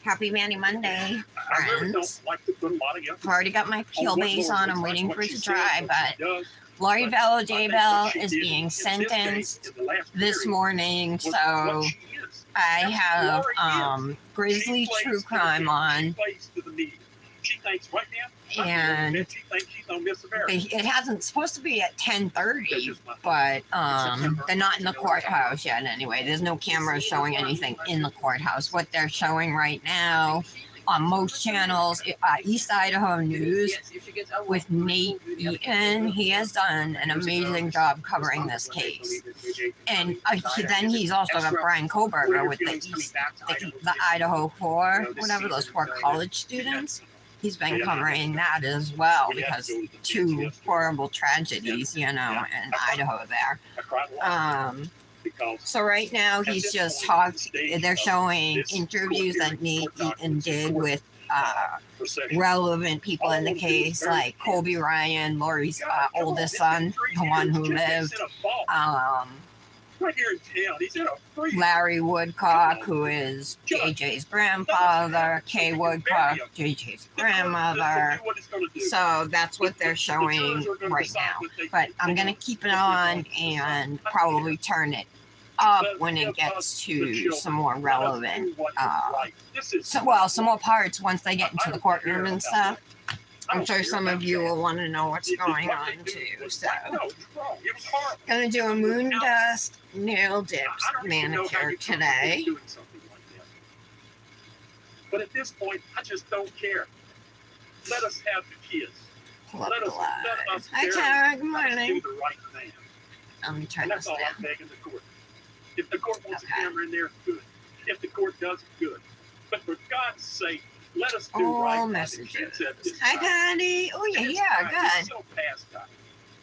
Happy Manny Monday, I really don't friends. like to put a lot of I've already got my peel base on. I'm waiting for it to dry, but Lori Bell Bell is being sentenced this morning, so I have Grizzly True Crime on, and it hasn't supposed to be at 10:30, but they're not in the courthouse yet anyway. There's no cameras showing anything in the courthouse. What they're showing right now on most channels, East Idaho News with Nate Eaton, he has done an amazing job covering this case. And then he's also got Brian Koberger with the Idaho 4, whatever, those 4 college students. He's been covering that as well because 2 horrible tragedies, in Idaho there. So right now he's just they're showing interviews that Nate Eaton did with relevant people in the case, like Colby Ryan, Lori's oldest son, the one who lived, right here in town. He's in a Larry Woodcock, who is JJ's grandfather, Kay Woodcock, JJ's grandmother. So that's what they're showing right now. But I'm going to keep it on and probably turn it up when it gets to some more relevant, some more parts once they get into the courtroom and stuff. I'm sure some of you will want to know what's going on too. So, gonna do a Moondust nail dips manicure today. But at this point, I just don't care. Let us have the kids. Let us Hi, Tara. Good morning. Do the right thing. Let me turn this down. That's all I'm begging the court. If the court wants a camera in there, good. If the court doesn't, good. But for God's sake, let us do right messages. Messages. Hi, Patty. Oh, yeah, good. So past time.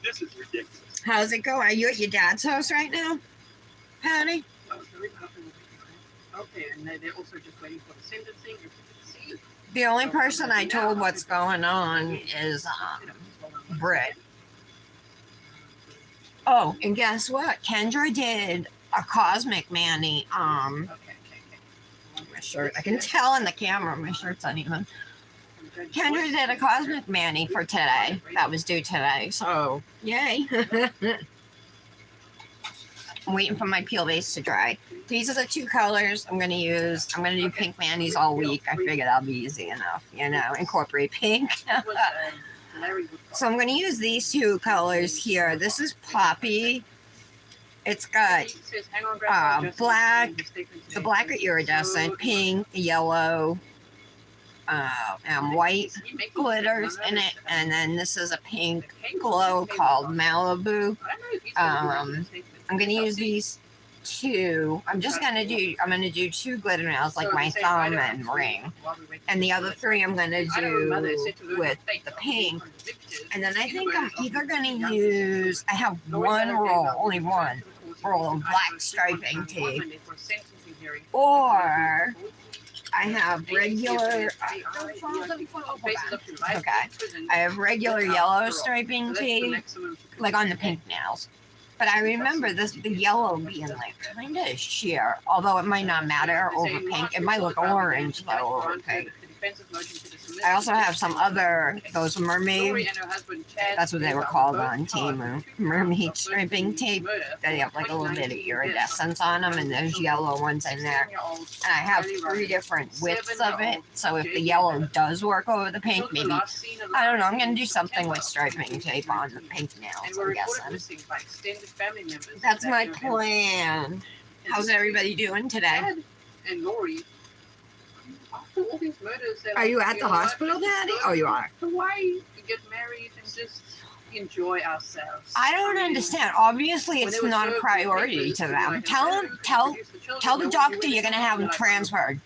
This is ridiculous. How's it going? Are you at your dad's house right now, Patty? I was very happy with it. Okay, and they're also just waiting for the sentencing. The only person I told what's going on is Britt. Oh, and guess what? Kendra did a Cosmic Manny. My shirt. I can tell in the camera my shirt's uneven. Kendra did a Cosmic Manny for today. That was due today. So, yay. I'm waiting for my peel base to dry. These are the 2 colors I'm going to use. I'm going to do pink manis all week. I figured that'll be easy enough, incorporate pink. So I'm going to use these 2 colors here. This is Poppy. It's got black, the black are iridescent, pink, yellow, and white glitters in it. And then this is a pink glow called Malibu. I'm going to use these 2. I'm going to do 2 glitter nails, like my thumb and ring. And the other 3 I'm going to do with the pink. And then I think I'm either going to use, I have only one roll of black striping tape, or I have regular, I have regular yellow striping tape, like on the pink nails. But I remember the yellow being like kind of sheer, although it might not matter over pink. It might look orange though over pink. I also have some those mermaid, that's what they were called on Temu, mermaid striping tape. They have like a little bit of iridescence on them, and there's yellow ones in there. And I have 3 different widths of it, so if the yellow does work over the pink, maybe, I don't know, I'm going to do something with striping tape on the pink nails, I'm guessing. That's my plan. How's everybody doing today? And Lori, after all these murders, are you at the hospital, Daddy? Oh, you are. Hawaii to get married and just enjoy ourselves. I don't understand. Obviously, it's not a priority to them. Tell the doctor you're going to have him transferred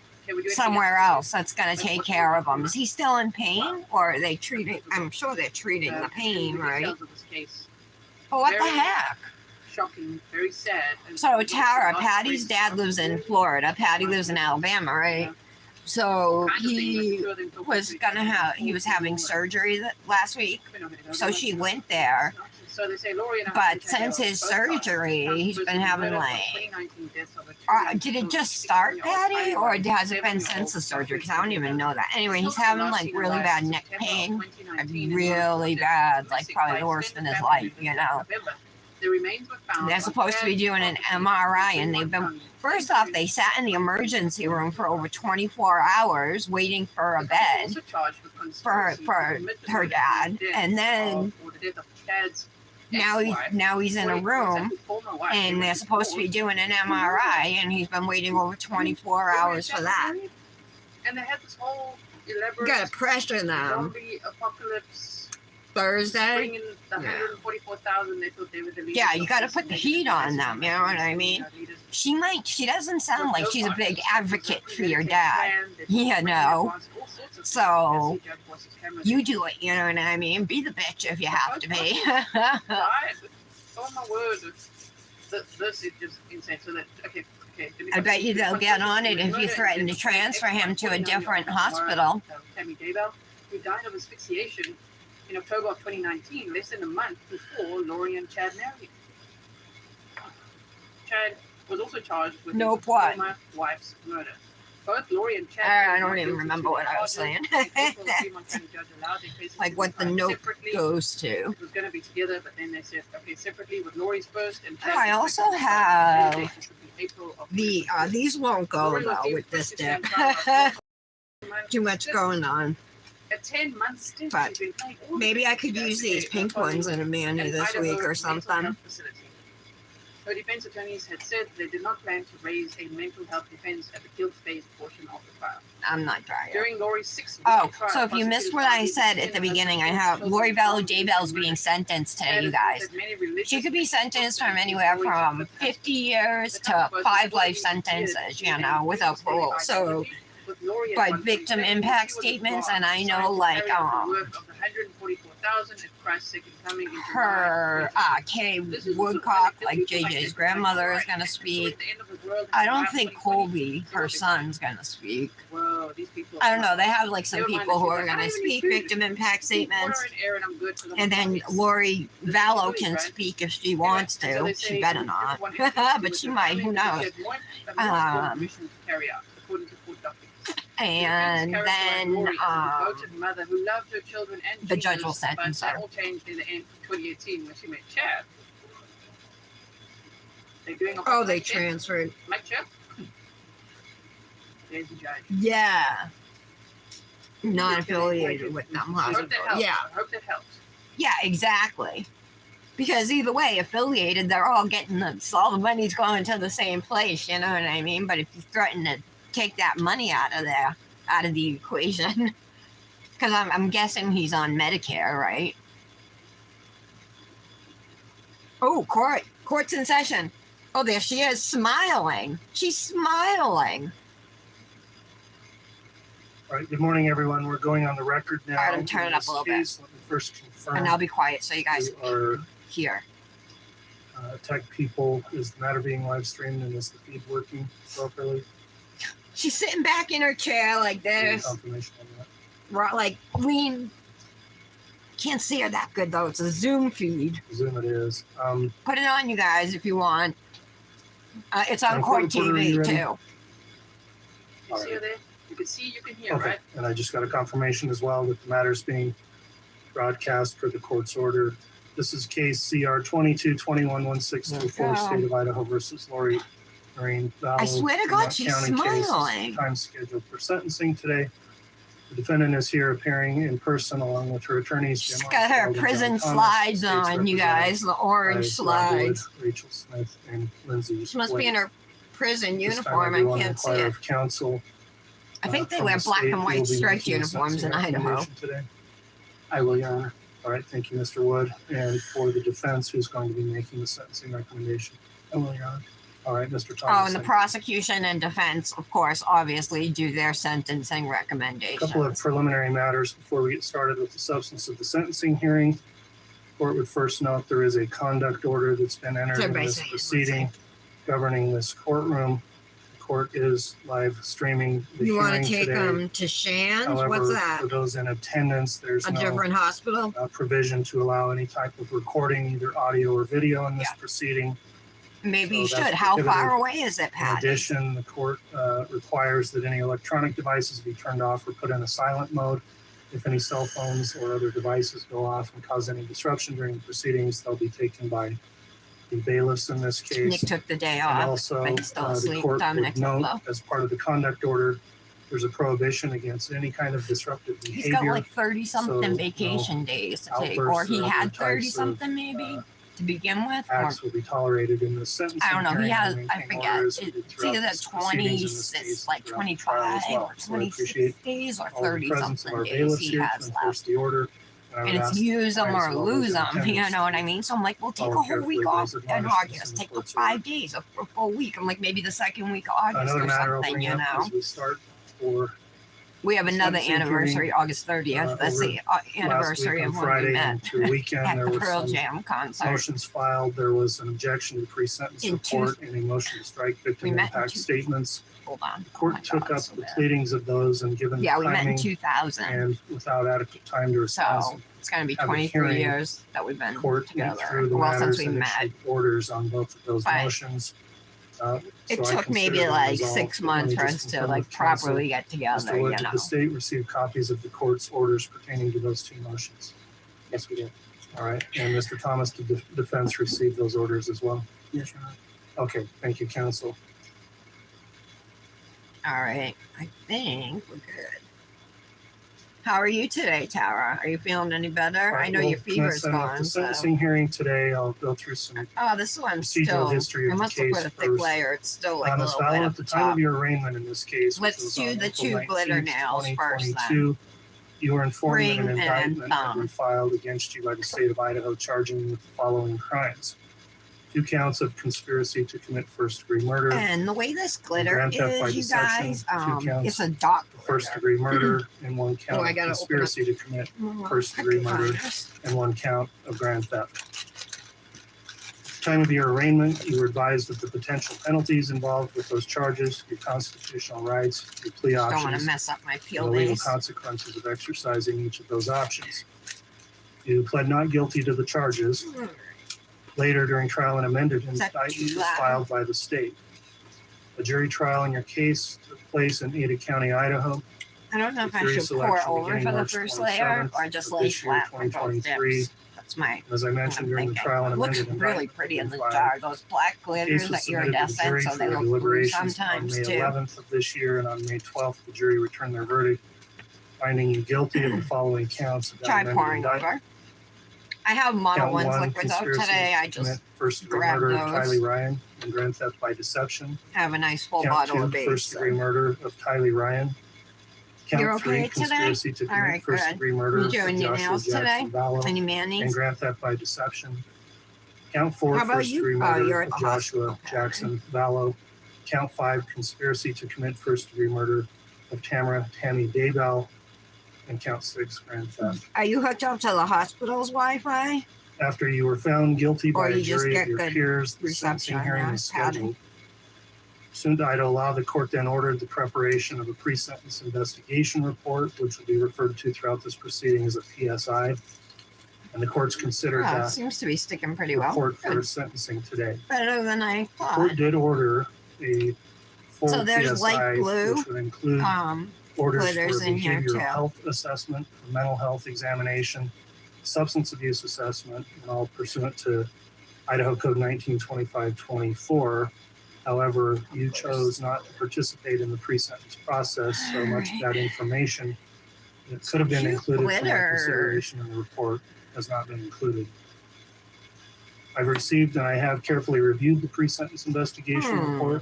somewhere else that's going to take care of him. Is he still in pain, or are they treating? I'm sure they're treating the pain, right? But what the heck? Shocking, very sad. So Tara, Patty's dad lives in Florida. Patty lives in Alabama, right? So he was having surgery last week. So she went there So they say Lori and But since his surgery, he's been having like. Did it just start, Patty, or has it been since the surgery? Because I don't even know that. Anyway, he's having like really bad neck pain, like really bad, like probably the worst in his life, you know. The remains were found. They're supposed to be doing an MRI, and they've been. First off, they sat in the emergency room for over 24 hours waiting for a bed for her dad, and then now he's in a room, and they're supposed to be doing an MRI, and he's been waiting over 24 hours for that. And they had this whole elaborate Gotta pressure them. zombie apocalypse. Thursday. Bringing the 144,000 they thought they were the leaders. Yeah, you gotta put the heat on them, you know what I mean? She doesn't sound like she's a big advocate for your dad. Yeah, no. So, you do it, you know what I mean? Be the bitch if you have to be. Oh my word. This is just insane. So that, okay. I bet you they'll get on it if you threaten to transfer him to a different hospital. Tammy Daybell, who died of asphyxiation in October of 2019, less than a month before Lori and Chad married. Chad was also charged with his former wife's murder. Both Lori and Chad. I don't even remember what I was saying. Like what the note goes to. It was going to be together, but then they said, okay, separately with Lori's first and Chad's I also have these won't go though with this dip. Too much going on. A 10-month stint, but maybe I could use these pink ones in a Manny this week or something. Her defense attorneys had said they did not plan to raise a mental health defense at the guilt phase portion of the trial. I'm not dry yet. During Lori's 6-week trial, so if you missed what I said at the beginning, I have Lori Daybell's being sentenced today, you guys. She could be sentenced from anywhere from 50 years to 5 life sentences, you know, without parole. So, by victim impact statements, and I know like her Kay Woodcock, like JJ's grandmother, is gonna speak. I don't think Colby, her son's gonna speak. I don't know. They have like some people who are gonna speak victim impact statements, and then Lori Vallow can speak if she wants to. She better not, but she might. Who knows? And then the judge will sentence her. That all changed in the end of 2018 when she met Chad. Oh, they transferred. Mike Chad? There's the judge. Yeah. Not affiliated with them, huh? Yeah. I hope that helps. Yeah, exactly. Because either way, affiliated, they're all getting all the money's going to the same place, you know what I mean? But if you threaten to take that money out of the equation, because I'm guessing he's on Medicare, right? Oh, court's in session. Oh, there she is, smiling. She's smiling. All right, good morning, everyone. We're going on the record now. All right, I'm turning it up a little bit. Let me first confirm. And I'll be quiet so you guys are hear. Tech people, is the matter being live streamed and is the feed working properly? She's sitting back in her chair like this. Confirmation on that. Like lean. Can't see her that good though. It's a Zoom feed. Zoom it is. Put it on, you guys, if you want. It's on Court TV too. You see her there? You can see, you can hear, okay. Right? And I just got a confirmation as well that the matter is being broadcast for the court's order. This is case CR 22-21-1624, State of Idaho versus Lori Noreen Vallow. I swear to God, she's smiling. Time scheduled for sentencing today. The defendant is here appearing in person along with her attorneys. She's got her prison slides on, you guys, the orange slides. Rachel Smith and Lindsay. She must be in her prison uniform. I can't see it. Counsel, I think they wear black and white striped uniforms in Idaho. Today. I will, Your Honor. All right, thank you, Mr. Wood. And for the defense, who's going to be making the sentencing recommendation? I will, Your Honor. All right, Mr. Thomas. Oh, and the prosecution and defense, of course, obviously do their sentencing recommendations. A couple of preliminary matters before we get started with the substance of the sentencing hearing. Court would first note there is a conduct order that's been entered in this proceeding governing this courtroom. The court is live streaming the You want hearing to take today. them to Shands? What's However, that? for those in attendance, there's A no different hospital? provision to allow any type of recording, either audio or video in this proceeding. Maybe So you that's should. How far prohibited. away is it, In Patty? addition, the court requires that any electronic devices be turned off or put in a silent mode. If any cell phones or other devices go off and cause any disruption during the proceedings, they'll be taken by the bailiffs in this Nick case. took the day And off. also, but he's still the asleep. court Dominic's would not note, low. as part of the conduct order, there's a prohibition against any kind of disruptive He's got behavior. like 30 something So, vacation days to take, outbursts or he or other had 30 types of, something maybe to begin with. Or, Acts will be tolerated in the sentencing I don't know. He hearing has, and I maintain forget. orders It's throughout either the proceedings in this 26, case like throughout the trial 25 as well. or So I 26 appreciate days or all the 30 presence of something our days bailiffs he here to has enforce left. the order. I would And it's ask use them as or well those lose in them. You attendance know what I to mean? So I'm like, well, take follow a whole week carefully off those in admonishments August. in the Take like court's 5 order. days, a full week. I'm like, maybe the second week of August Another or matter I'll something, bring you up know? as we start for We have another sentencing anniversary, hearing, August 30th. That's over the last anniversary week on of when we Friday met and through the weekend, at there the were Pearl some Jam concert. motions filed. There was an objection to the pre-sentence In two- report and a motion to strike victim We met in impact two- statements. Hold on. The court Oh my took God, up so the bad. pleadings of those and given Yeah, the we met in timing 2000. and without adequate time to respond, So it's going to be have a 23 hearing, years that we've been court went together. through the Well, since matters we and met. issued orders on both of those But motions. It So I took maybe consider them like resolved, 6 but let months me for just us to confirm like with counsel. properly get together, Mr. Wood, you did know. the state receive copies of the court's orders pertaining to those two motions? Yes, we did. All right, and Mr. Thomas, did the defense receive those orders as well? Yes, Your Honor. Okay, thank you, counsel. All right, I think we're good. How are you today, Tara? Are you feeling any better? All right, I know well, your fever's commencing with gone. The So. sentencing hearing today, I'll go through some Oh, this one's procedural still. history I of the must have put case a thick first. layer. It's still like a Ms. little Fowler, bit at up the the time top. of your arraignment in this case, which Let's was do on the April two glitter 19th, nails first, 2022, you were informed that Ring an and indictment had thumb. been filed against you by the state of Idaho charging you with the following crimes. 2 counts of conspiracy to commit first-degree murder, And the way this glitter grand theft by is, you deception, guys, 2 counts it's a dark of first-degree murder, and 1 count I of gotta open conspiracy to commit glitter. first-degree murder, and 1 count of grand theft. At the time of your arraignment, you were advised of the potential penalties involved with those charges, your constitutional rights, your plea Don't want to options, mess up my and peel the legal base. consequences of exercising each of those options. You pled not guilty to the charges. Later, during trial, an amended Is that indictment too was loud? filed by the state. A jury trial in your case took place in Ada County, Idaho. I don't know if I Jury should pour selection over beginning for the March first layer 27th or just of lay this year, flat for both 2023. dips. That's my. As I mentioned during the thinking. trial, an It looks amended really indictment pretty in the was filed. jar. Those black glitters Case are was submitted to the iridescent, jury so for they their look blue deliberations sometimes on May too. 11th of this year, and on May 12th, the jury returned their verdict, finding you guilty of the following counts of that Try amended pouring indictment. over. I have mono Count ones 1, liquids out conspiracy today. I to commit just first-degree grabbed murder of those. Tylee Ryan and grand theft by deception. have a nice full Count bottle 2, of base. first-degree murder of Tylee Ryan. Count You're 3, okay today? conspiracy to All commit right, good. first-degree murder You of doing your Joshua nails today? Jackson Vallow Any and mayonnaise? grand theft by deception. Count 4, How about first-degree you? Oh, murder you're at of the Joshua hospital. Jackson Vallow. Count 5, conspiracy to commit first-degree murder of Tammy Daybell. And count 6, grand theft. Are you hooked up to the hospital's Wi-Fi? After you were found guilty Or by a you just jury get of your good peers, the reception, sentencing hearing yeah, is Patty. scheduled. Pursuant to Idaho law, the court then ordered the preparation of a pre-sentence investigation report, which will be referred to throughout this proceeding as a PSI. And the court's considered Oh, it that seems to be sticking pretty well. report for Good. sentencing today. Better than I The thought. court did order a full So there's light PSI, blue, which would include Um, orders glitters for in here, behavioral too. health assessment, a mental health examination, substance abuse assessment, and all pursuant to Idaho Code 1925-24. However, you chose not to participate in the pre-sentence process, so much of that information that could have been Cute included for my glitter. consideration in the report has not been included. I've received and I have carefully reviewed the pre-sentence investigation report,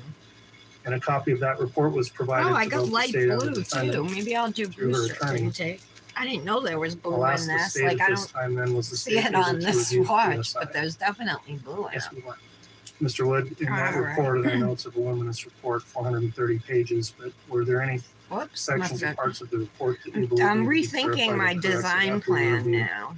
and a copy of that report was provided Oh, I to got both the light state and the blue too. defendant. Maybe I'll do through her booster attorney. intake. I didn't know there was blue I'll in ask the this. state Like at I this don't time then, was the see state it able on to this review the watch, PSI? but there's definitely blue in Yes, it. we were. Mr. Wood, in that All right. report, and I know it's a voluminous report, 430 pages, but were there any Whoops. sections must or have- parts of the report that you believe I'm need to be rethinking clarified my or corrected design after your plan review? now.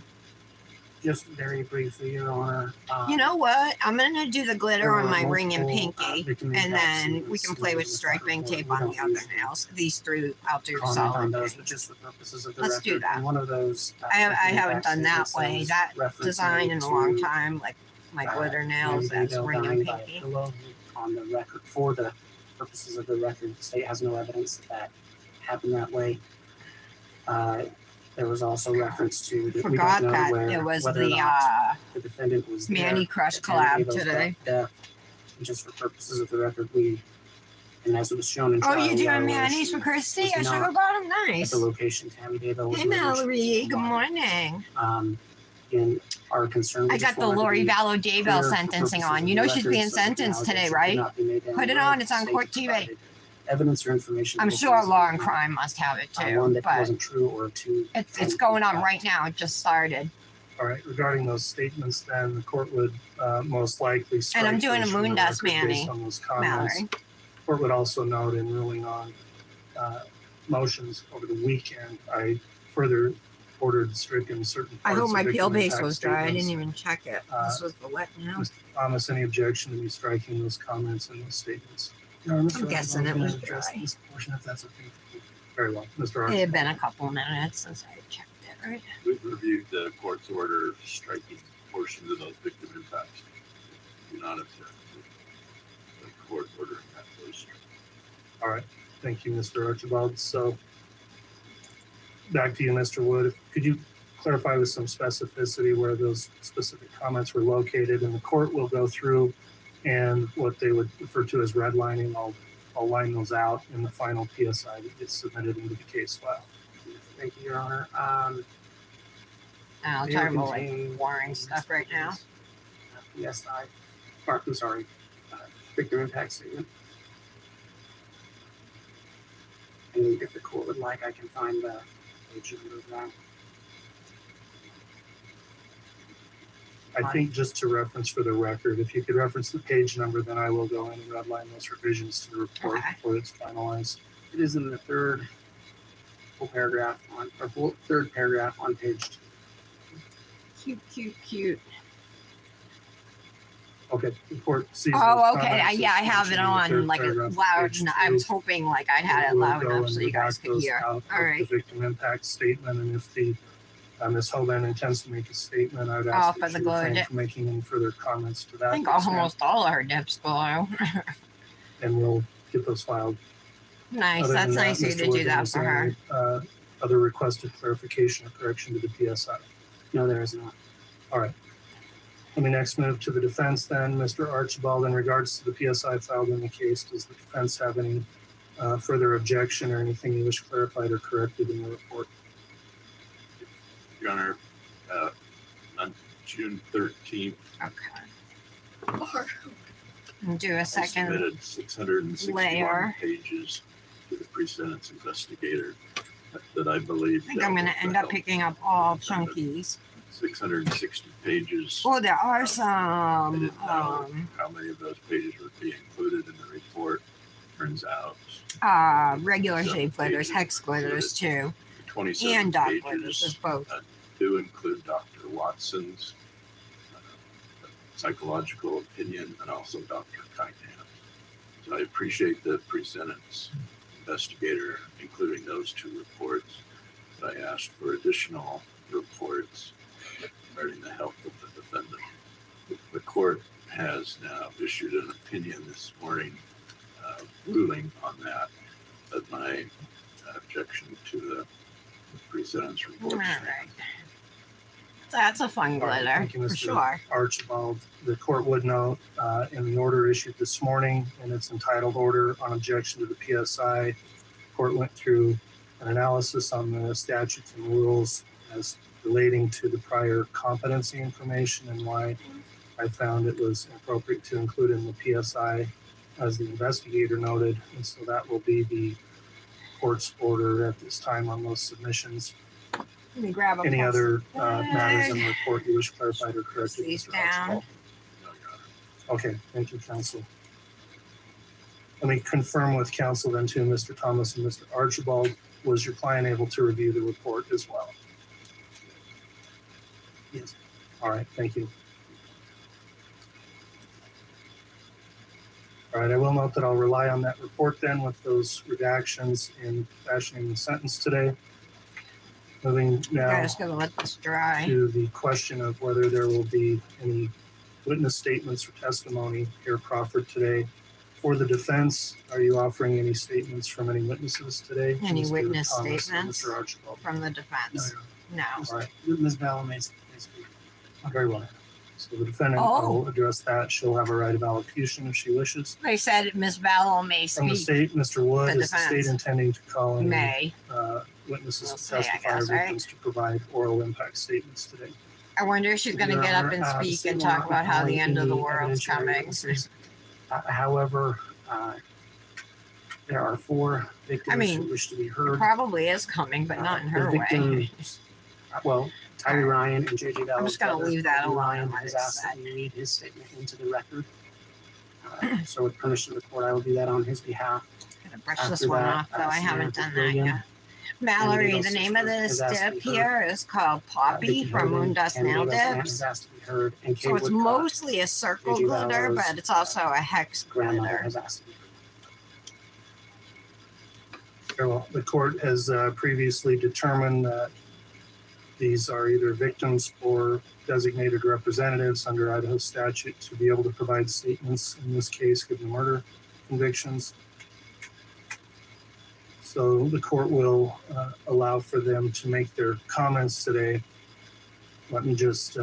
Just very briefly, Your Honor. You know what? I'm gonna do the glitter there on are my ring and multiple, pinky, victim and impact then we statements can play with submitted striping with the tape report. on We the don't other usually nails. These three, I'll do comment on solid those, but paint. just for purposes of the Let's record. do that. And one of those. I victim haven't impact done that statements way, is that reference design made in a long to, time, like my glitter nails Andy as Daybell ring dying and by a pinky. pillow. On the record, for the purposes of the record, the state has no evidence that happened that way. There was also reference to that we Forgot don't know that where, there was whether or the not the defendant was there. Manny Crush at Andy collab Daybell's today. death. And just for purposes of the record, and as it was shown in Oh, trial, you we are doing aware Manny's she for Christy? was I should not have bought him at nice. the location Tammy Daybell was Hey, murdered. She was Mallory. in Good Hawaii. morning. In our concern, we I just got the wanted to Lori be Vallow clear Daybell for sentencing purposes on. of You the know she's record, being so that the sentenced today, allegation right? cannot be made Put it anywhere. on. It's The on state court TV. provided evidence or information. I'm to sure oppose Law the and Crime must have it one too, that but wasn't true or two. it's going on right now. It just started. All right, regarding those statements, then the court would most likely strike And I'm doing a those from the Moondust record based Manny, on those comments. Mallory. Court would also note in ruling on motions over the weekend, I further ordered stricken certain I parts hope of my peel victim base impact was dry. I didn't statements. even check it. This was the wet now. Mr. Thomas, any objection to me striking those comments and those statements? Your Honor, Mr. I'm guessing Archibald, it was I'm gonna address dry. this portion if that's okay. Very well, Mr. It Archibald. had been a couple minutes since I checked it, right? We've reviewed the court's order striking portions of those victim impacts. Do not object to the court ordering that those stricken. All right, thank you, Mr. Archibald. So back to you, Mr. Wood. Could you clarify with some specificity where those specific comments were located? And the court will go through and what they would refer to as redlining. I'll line those out in the final PSI that gets submitted into the case file. Thank you, Your Honor. I'll They talk are about like contained boring in stuff right now. PSI, or I'm sorry, victim impact statement. And if the court would like, I can find the page number of that. I think just to reference for the record, if you could reference the page number, then I will go in and redline those revisions to the report Okay. before it's finalized. It is in the third paragraph on page 2. Cute, cute, cute. Okay, the court sees. those Oh, okay. comments Yeah, I as have it mentioned in the on third like paragraph of loud. page I 2. was hoping like I had it We'll loud go enough and so you guys redact could those hear. out of All right. The victim impact statement, and if the Ms. Hoban intends to make a statement, I would Oh, ask for that the she refrain good. from making any further comments to that. I think extent, almost all of her dips below. And we'll get those filed. Nice. Other That's than that, nice of you Mr. to do Wood, that is for there her. any, other requested clarification or correction to the PSI? No, there is not. All right. Let me next move to the defense then. Mr. Archibald, in regards to the PSI filed in the case, does the defense have any further objection or anything you wish clarified or corrected in the report? Your Honor, on June 13th, Okay. Do a I second. submitted 661 layer. pages to the pre-sentence investigator that I believe. I think I'm going to end up picking up all chunkies. 660 pages. Oh, there are I some. didn't know how many of those pages would be included in the report. Turns out Regular Some shape glitters, pages hex glitters too, 27 and dot glitters. There's pages both. do include Dr. Watson's psychological opinion and also Dr. Kynan's. So I appreciate the pre-sentence investigator including those two reports. But I asked for additional reports regarding the health of the defendant. The court has now issued an opinion this morning ruling on that, but my objection to the pre-sentence All report. right. That's a fun All right, glitter thank you, for Mr. sure. Archibald, the court would note in the order issued this morning in its entitled order on objection to the PSI, court went through an analysis on the statutes and rules as relating to the prior competency information and why I found it was appropriate to include in the PSI as the investigator noted. And so that will be the court's order at this time on those submissions. Let me grab a Any plastic other matters in bag. the report you wish clarified or corrected, These Mr. down. Archibald? No, Your Honor. Okay, thank you, counsel. Let me confirm with counsel then too, Mr. Thomas and Mr. Archibald, was your client able to review the report as well? Yes. All right, thank you. All right, I will note that I'll rely on that report then with those redactions in fashioning the sentence today. Moving I'm now just gonna let this dry. to the question of whether there will be any witness statements or testimony here proffered today. For the defense, are you offering any statements from any witnesses today? Any Mr. witness Thomas or statements? Mr. Archibald? From the defense? No. All right, Ms. Bell may speak. very well. So the defendant, Oh. will address that. She'll have a right of allocution if she wishes. They said Ms. Vallow may From the speak. state, Mr. Wood, The is the state defense. intending to call any May. witnesses We'll to see, I testify or guess, right? victims to provide oral impact statements today? I wonder if she's gonna Your get up Honor, and the speak state and will talk not about how the recall end of the any world's evidentiary coming. witnesses. However, there are 4 victims mean, who wish to be It heard. probably is coming, but not in The her victim- way. Well, Tyree Ryan and JJ Bell. I'm just gonna leave that alone, Ryan let has it asked that set. we read his statement into the record. So with permission of the court, I will do that on his behalf. Gonna brush After this one that, off, though. I haven't done that William, yet. Mallory, Davis the name of sister, this has asked to dip be heard. here is called Poppy Vicky from Bowden, Moondust Tammy Nail Davis, and Dips. has asked to be heard, and Kay So it's Woodcock, mostly a circle JJ glitter, Vallows, but it's also a hex grandmother, glitter. has asked to be heard. Very well. The court has previously determined that these are either victims or designated representatives under Idaho statute to be able to provide statements, in this case, given murder convictions. So the court will allow for them to make their comments today. Let me just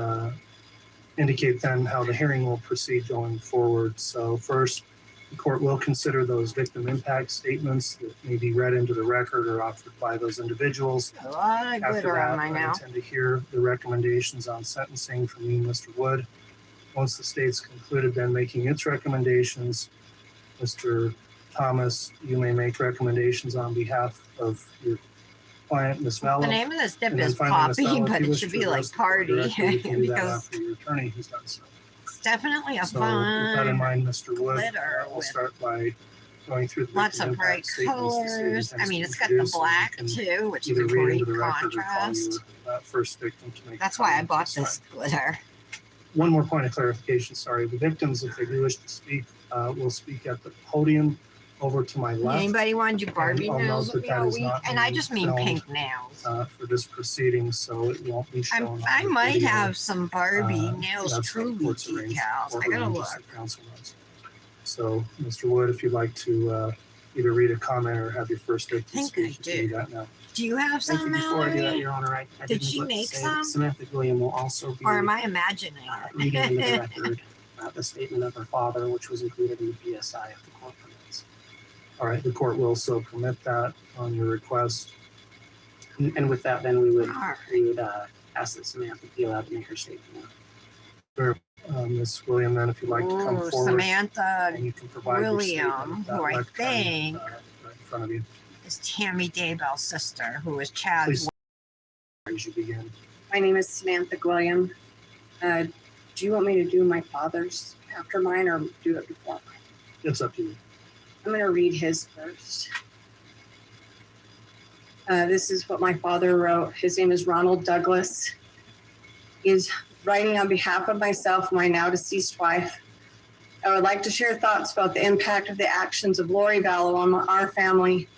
indicate then how the hearing will proceed going forward. So first, the court will consider those victim impact statements that may be read into the record or offered by those individuals. A lot of After glitter that, on my I nail. intend to hear the recommendations on sentencing from you, Mr. Wood. Once the state's concluded then making its recommendations, Mr. Thomas, you may make recommendations on behalf of your client, Ms. The Vallow. name of this dip And then is finally, Ms. Poppy, Vallow, if but you it wish should to be like address the court party directly, you can do that because after your attorney who's done so. it's definitely a So with that in fun, mind, Mr. Wood, glitter I'll with start by going through the lots victim of bright impact statements the state colors. I intends mean, to it's got the introduce, and you black can too, which is a either read into great the record or call contrast. your first victim to make a That's why I comment bought this time. this glitter. One more point of clarification, sorry. The victims, if they do wish to speak, will speak at the podium over to my left Anybody want to do Barbie I'll nails note with that me that all is week? not And I being just mean filmed, pink nails. for this proceeding, so it won't be shown on I the might video. have some Barbie nails That's what truly court's arranged decals. or I gotta arranged look. as the council runs. So, Mr. Wood, if you'd like to either read a comment or have your first victim think speak, I you can do do. that now. Do you have Thank some, you. Before I do that, Mallory? Your Honor, I Did didn't she let make say some? that Samantha William will also be Or am I imagining reading into the it? record the statement of her father, which was included in the PSI of the court permits. All right, the court will so permit that on your request. And with that, then we would Alright. ask that Samantha be allowed to make her statement. Ms. William, then if you'd like to come Ooh, forward Samantha and you can provide your statement William, with that who I lectern, think right in front of you. is Tammy Daybell's sister, who is Chad's Please, as you begin. My name is Samantha William. Do you want me to do my father's after mine or do it before mine? It's up to you. I'm going to read his first. This is what my father wrote. His name is Ronald Douglas. He's writing on behalf of myself and my now deceased wife. I would like to share thoughts about the impact of the actions of Lori Vallow on our family.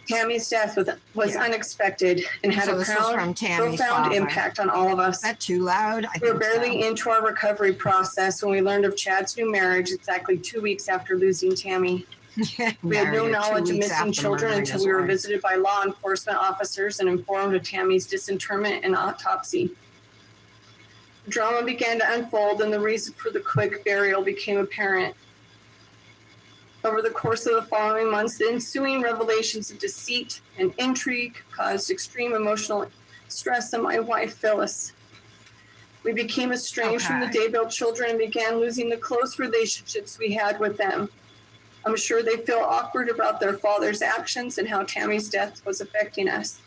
Tammy's death was Yeah. unexpected and had So a this was from Tammy's profound father. impact on all of us. Is that too loud? I We were think barely so. into our recovery process when we learned of Chad's new marriage exactly 2 weeks after losing Tammy. We had no Married her 2 knowledge of weeks missing after children murdering until his we were wife. visited by law enforcement officers and informed of Tammy's disinterment and autopsy. Drama began to unfold and the reason for the quick burial became apparent. Over the course of the following months, the ensuing revelations of deceit and intrigue caused extreme emotional stress on my wife, Phyllis. We became estranged from the Okay. Daybell children and began losing the close relationships we had with them. I'm sure they feel awkward about their father's actions and how Tammy's death was affecting us.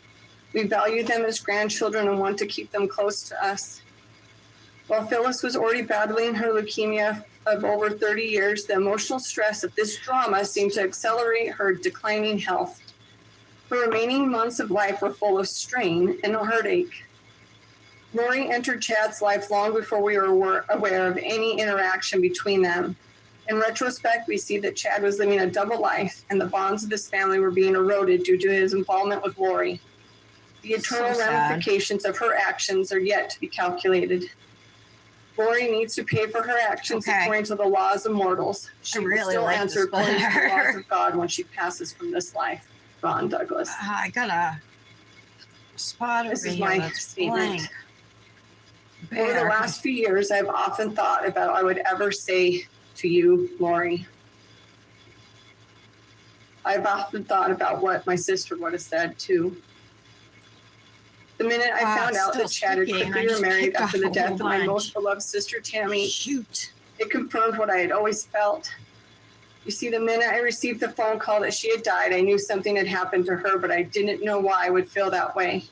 We value them as grandchildren and want to keep them close to us. While Phyllis was already battling her leukemia of over 30 years, the emotional stress of this drama seemed to accelerate her declining health. Her remaining months of life were full of strain and heartache. Lori entered Chad's life long before we were aware of any interaction between them. In retrospect, we see that Chad was living a double life and the bonds of his family were being eroded due to his involvement with Lori. The eternal So sad. ramifications of her actions are yet to be calculated. Lori needs to pay for her actions Okay. according to the laws of mortals. She will really still like the answer according to the splitter. laws of God when she passes from this life. Ron Douglas. I got a spot over This is here my that's statement. blank. Over the There. last few years, I've often thought about what I would ever say to you, Lori. I've often thought about what my sister would have said too. The minute I found it's out still that Chad had sticky, and I quickly just remarried picked after off the a death whole of my bunch. most beloved sister Tammy, Shoot. it confirmed what I had always felt. You see, the minute I received the phone call that she had died, I knew something had happened to her, but I didn't know why I would feel that way.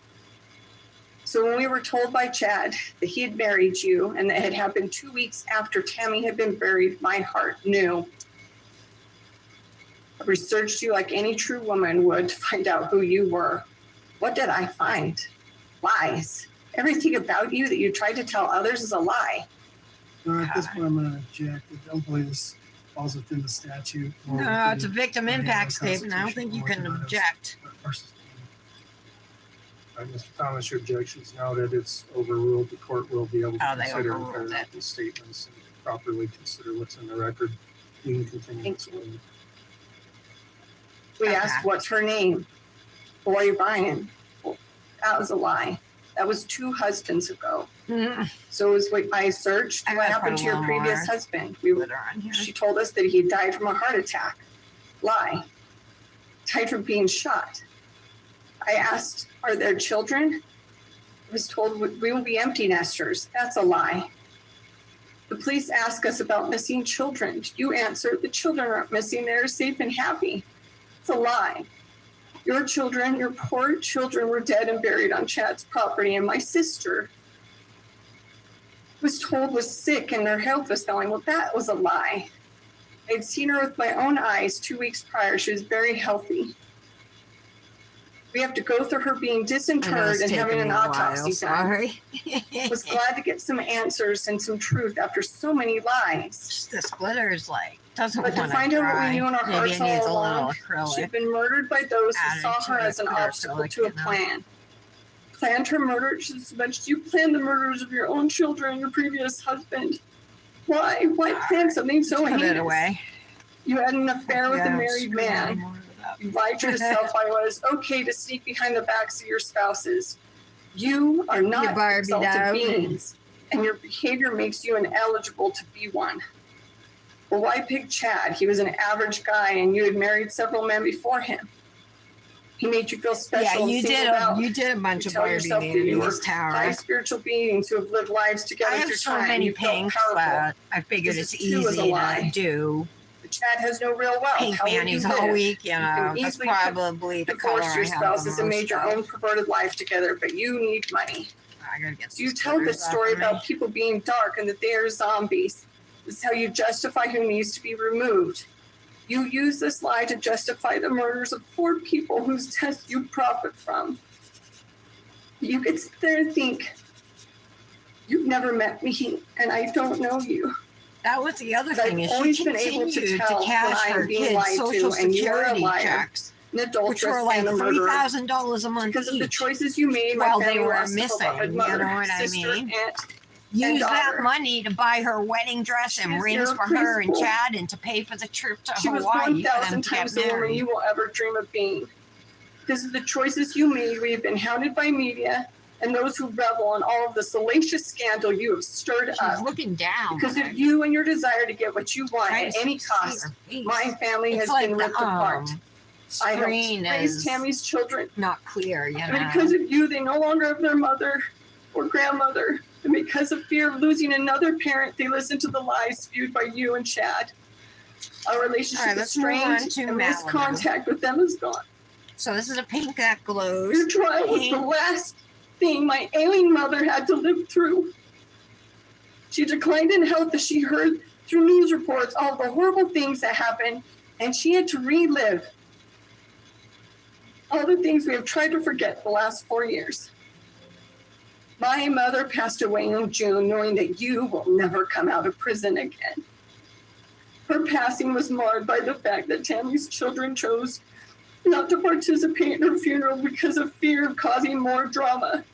So when we were told by Chad that he had married you and that it had happened 2 weeks after Tammy had been buried, my heart knew. I researched you like any true woman would to find out who you were. What did I find? Lies. Everything about you that you tried to tell others is a lie. At this point, I'm going to object. I don't believe this falls within the statute. or No, within it's a victim any impact other statement. I don't think you can constitutional object. versus- All right, Mr. Thomas, your objection is noted. It's overruled. The court will be able to Oh, they consider overruled it. the statements and properly consider what's in the record. You can continue. Thank Ms. you. Williams. We Okay. asked, what's her name? Lori Bryan. Well, that was a lie. That was 2 husbands ago. Mm, So it was what I searched. I What gotta happened put to a your little previous more husband? glitter on here. She told us that he had died from a heart attack. Lie. Died from being shot. I asked, are there children? I was told we will be empty nesters. That's a lie. The police ask us about missing children. You answer, the children aren't missing. They're safe and happy. It's a lie. Your children, your poor children, were dead and buried on Chad's property, and my sister was told was sick and her health was failing. Well, that was a lie. I'd seen her with my own eyes 2 weeks prior. She was very healthy. We have to go through her being I know disinterred it's and having taken an me a while, autopsy done. sorry. Was glad to get some answers and some truth after so many lies. Just this glitter is like, doesn't But to want find out what we dry. knew in our Maybe hearts it needs all a little along, she had acrylic. been murdered by those who Added saw to her it, as an put obstacle acrylic, to a you know. plan. Planned her murder just as much as you planned the murders of your own children and your previous husband. Why? Why plan something so Put it heinous? away. You had an affair with Yeah, a married screw that, man. more of that. You lied to yourself by what is okay to sneak behind the backs of your spouses. You are not Barbie exalted doll. beings, and your behavior makes you ineligible to be one. Well, why pick Chad? He was an average guy, and you had married several men before him. He made you feel special. Yeah, and you did. singled out. You did a bunch You of tell Barbie yourself men that you in were this tower. High spiritual beings who have lived lives together I have through so time. many You felt pinks powerful. that I figured This it's too is a easy lie. to do. But Chad has no real wealth. Pink How will you panties live? all week, you can know. That's easily probably the color Divorce I your have the spouses and most made your of. own perverted life together, but you need money. I gotta get So you some tell this stickers off story of me. about people being dark and that they are zombies. This is how you justify who needs to be removed. You use this lie to justify the murders of poor people whose death you profit from. You could sit there and think, you've never met me and I don't know you. That was the other But thing I've is she always been able to continued tell to cash when I am her being kids' lied to, social and you are a security liar, checks, an which adulteress were like and a murderer. $3,000 a month Because of the each. choices you made, my while they family were lost a missing, beloved you mother, know what I sister, mean? aunt. Use that daughter. money to buy her wedding dress She and is rings for her and irreplaceable. Chad and to pay for the trip to She was Hawaii for them 1,000 to get times the woman married. you will ever dream of being. Because of the choices you made, we have been hounded by media and those who revel in all of the salacious scandal you have stirred She's up. looking down. Because of you and your desire to get what you want Trying at to any see cost, her face. my family It's has like been the ripped apart. I helped screen raise is Tammy's children. not clear, you And know. because of you, they no longer have their mother or grandmother. And because of fear of losing another parent, they listen to the lies spewed by you and Chad. Our relationship All right, is let's move on strained, to and this Malibu. contact with them is gone. So this is a pink that glows. Your trial was the last thing my ailing mother had to live through. She declined in health as she heard through news reports all the horrible things that happened, and she had to relive all the things we have tried to forget the last 4 years. My mother passed away in June, knowing that you will never come out of prison again. Her passing was marred by the fact that Tammy's children chose not to participate in her funeral because of fear of causing more drama.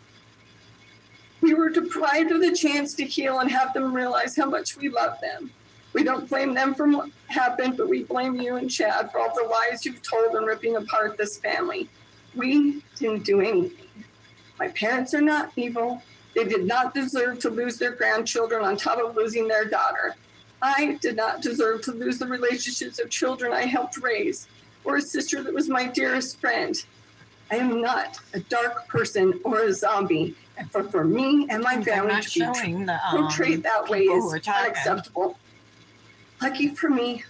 We were deprived of the chance to heal and have them realize how much we love them. We don't blame them for what happened, but we blame you and Chad for all the lies you've told and ripping apart this family. We didn't do anything. My parents are not evil. They did not deserve to lose their grandchildren on top of losing their daughter. I did not deserve to lose the relationships of children I helped raise, or a sister that was my dearest friend. I am not a dark person or a zombie. And for me and my They're family not to be showing the portrayed that way people is who are talking. unacceptable. Lucky for me,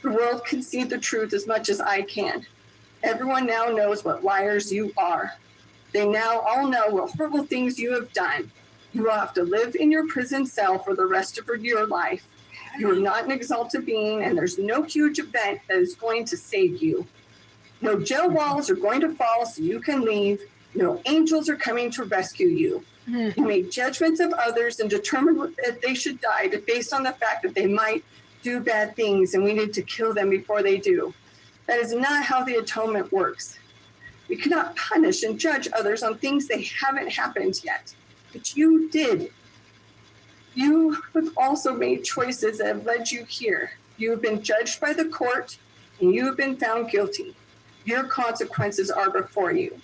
the world can see the truth as much as I can. Everyone now knows what liars you are. They now all know what horrible things you have done. You will have to live in your prison cell for the rest of your life. You are not an exalted being, and there's no huge event that is going to save you. No jail walls are going to fall so you can leave. No angels are coming to rescue you. You made judgments of others and determined that they should die based on the fact that they might do bad things and we need to kill them before they do. That is not how the atonement works. We cannot punish and judge others on things they haven't happened yet. But you did. You have also made choices that have led you here. You have been judged by the court and you have been found guilty. Your consequences are before you.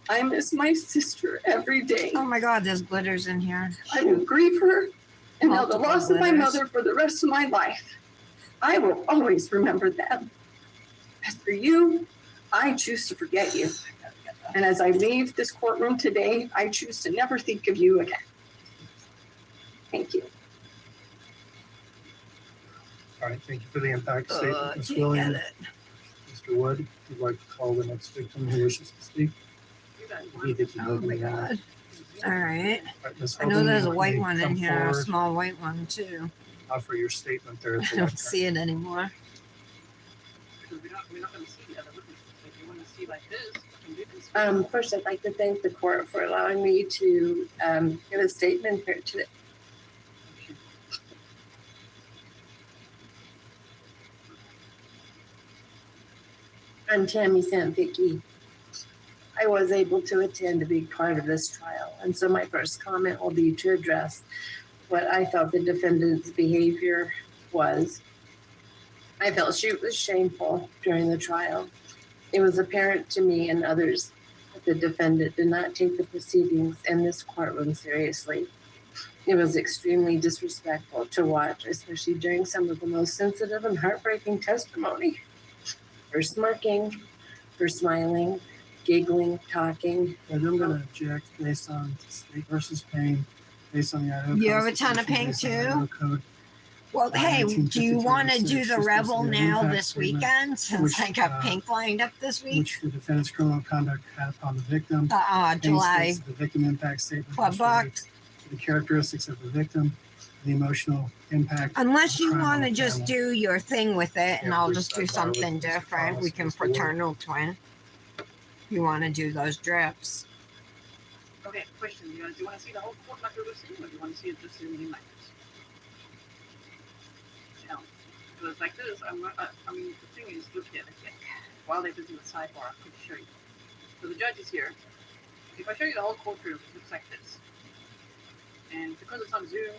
I miss my sister every day. Oh my God, there's glitters in here. I will grieve her and know the Multiple loss of my glitters. mother for the rest of my life. I will always remember them. As for you, I choose to forget you. And as I leave this courtroom today, I choose to never think of you again. Thank you. All right, thank you for the impact statement, Ms. Can't Williams. get it. Mr. Wood, if you'd like to call the next victim who wishes to speak. We did Oh my God. All right. All right, Ms. I know Hogan, there's a you white may one in come here, a forward, small white one too. Offer your statement there at I the don't lectern. see it anymore. Because we're not going to see the other witnesses. So if you want to see like this, you can do this. First, I'd like to thank the court for allowing me to give a statement here today. I'm Tammy Sanvicki. I was able to attend a big part of this trial, and so my first comment will be to address what I felt the defendant's behavior was. I felt she was shameful during the trial. It was apparent to me and others that the defendant did not take the proceedings in this courtroom seriously. It was extremely disrespectful to watch, especially during some of the most sensitive and heartbreaking testimony. Her smirking, her smiling, giggling, talking. And I'm gonna object based on state versus Payne, based on the Idaho You have a ton of Constitution, Payne based on too? Idaho Code. Well, hey, do you 1953 want to do research, the this Rebel was the now impact this statement, weekend since which, I got Pink lined up this week? which the defendant's criminal conduct had upon the victim. The Payne July states the victim impact statement Club must book. relate to the characteristics of the victim, the emotional impact. Unless you crime on want to the just family. do your thing with it, and Yeah, I'll please just do start with something Mr. different. We Carlos, can Mr. Ward. fraternal twin. You want to do those drips? Okay, question. Do you want to see the whole court like we were seeing, or do you want to see it just in like this? No. Because like this, I mean, the thing is, look here, okay. While they're busy with sidebar, I could show you. So the judge is here. If I show you the whole courtroom, it looks like this. And because it's on Zoom,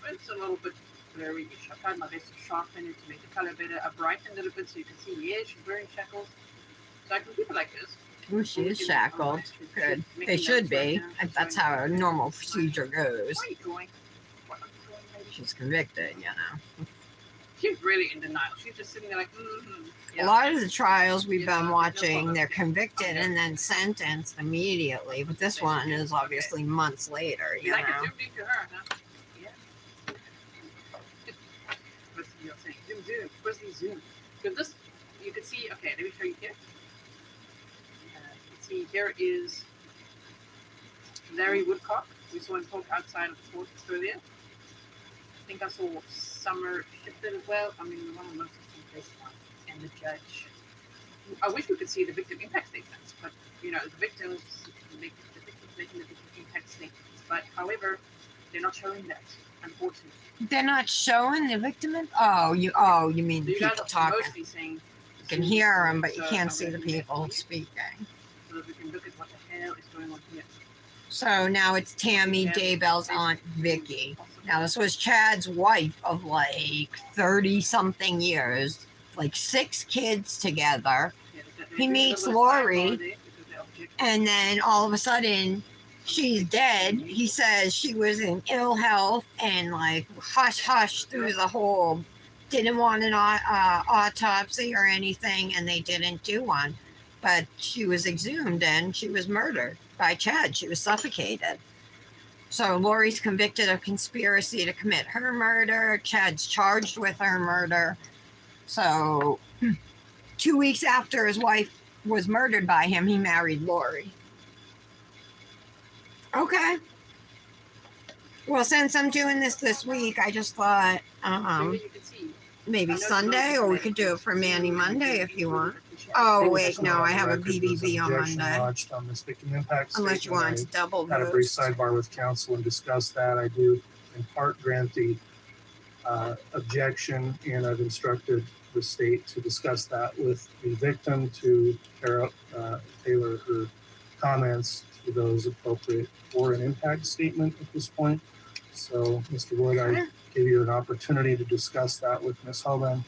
it's a little bit blurry. I tried my best to sharpen it to make the color better. I brightened it a bit so you can see, yeah, she's wearing shackles. So I can keep it like this. Oh, she is shackled. Good. They should be. That's how a normal procedure goes. What are you doing? What are you doing, lady? She's convicted, you know. She's really in denial. She's just sitting there like, mm-hmm. A lot of the trials we've been watching, they're convicted and then sentenced immediately. But this one is obviously months later, you You like it know. zoomed into her, huh? Yeah. What's the deal saying? Zoom, zoom. Where's the zoom? Because this, you can see, okay, let me show you here. You can see here is Larry Woodcock. We saw him talk outside of the court earlier. I think I saw Summer Shifted as well. I mean, we want to notice this one and the judge. I wish we could see the victim impact statements, but you know, the victims making the victim impact But however, they're not showing that, unfortunately. They're not showing the victim. Oh, you mean So the you guys people are talking? mostly saying You can hear them, but you so can't I'm see the gonna do that people for you, speaking. so that we can look at what the hell is going on here. So now it's Tammy Daybell's Aunt Vicky. Now this was Chad's wife of like 30 something years, like 6 kids together. He meets Lori, and then all of a sudden she's dead. He says she was in ill health and like hush hush through the whole, didn't want an autopsy or anything, and they didn't do one. But she was exhumed and she was murdered by Chad. She was suffocated. So Lori's convicted of conspiracy to commit her murder. Chad's charged with her murder. So 2 weeks after his wife was murdered by him, he married Lori. Okay. Well, since I'm doing this week, I just thought maybe Sunday, or we could do it for Manny Monday if you want. Oh wait, no, I have a BBB on Objection Monday. lodged on this victim impact Unless you statement. want to double I had a brief boost. sidebar with counsel and discussed that. I do in part grant the objection, and I've instructed the state to discuss that with the victim to tailor her comments to those appropriate for an impact statement at this point. So, Mr. Wood, I give you an opportunity to discuss that with Ms. Hoban.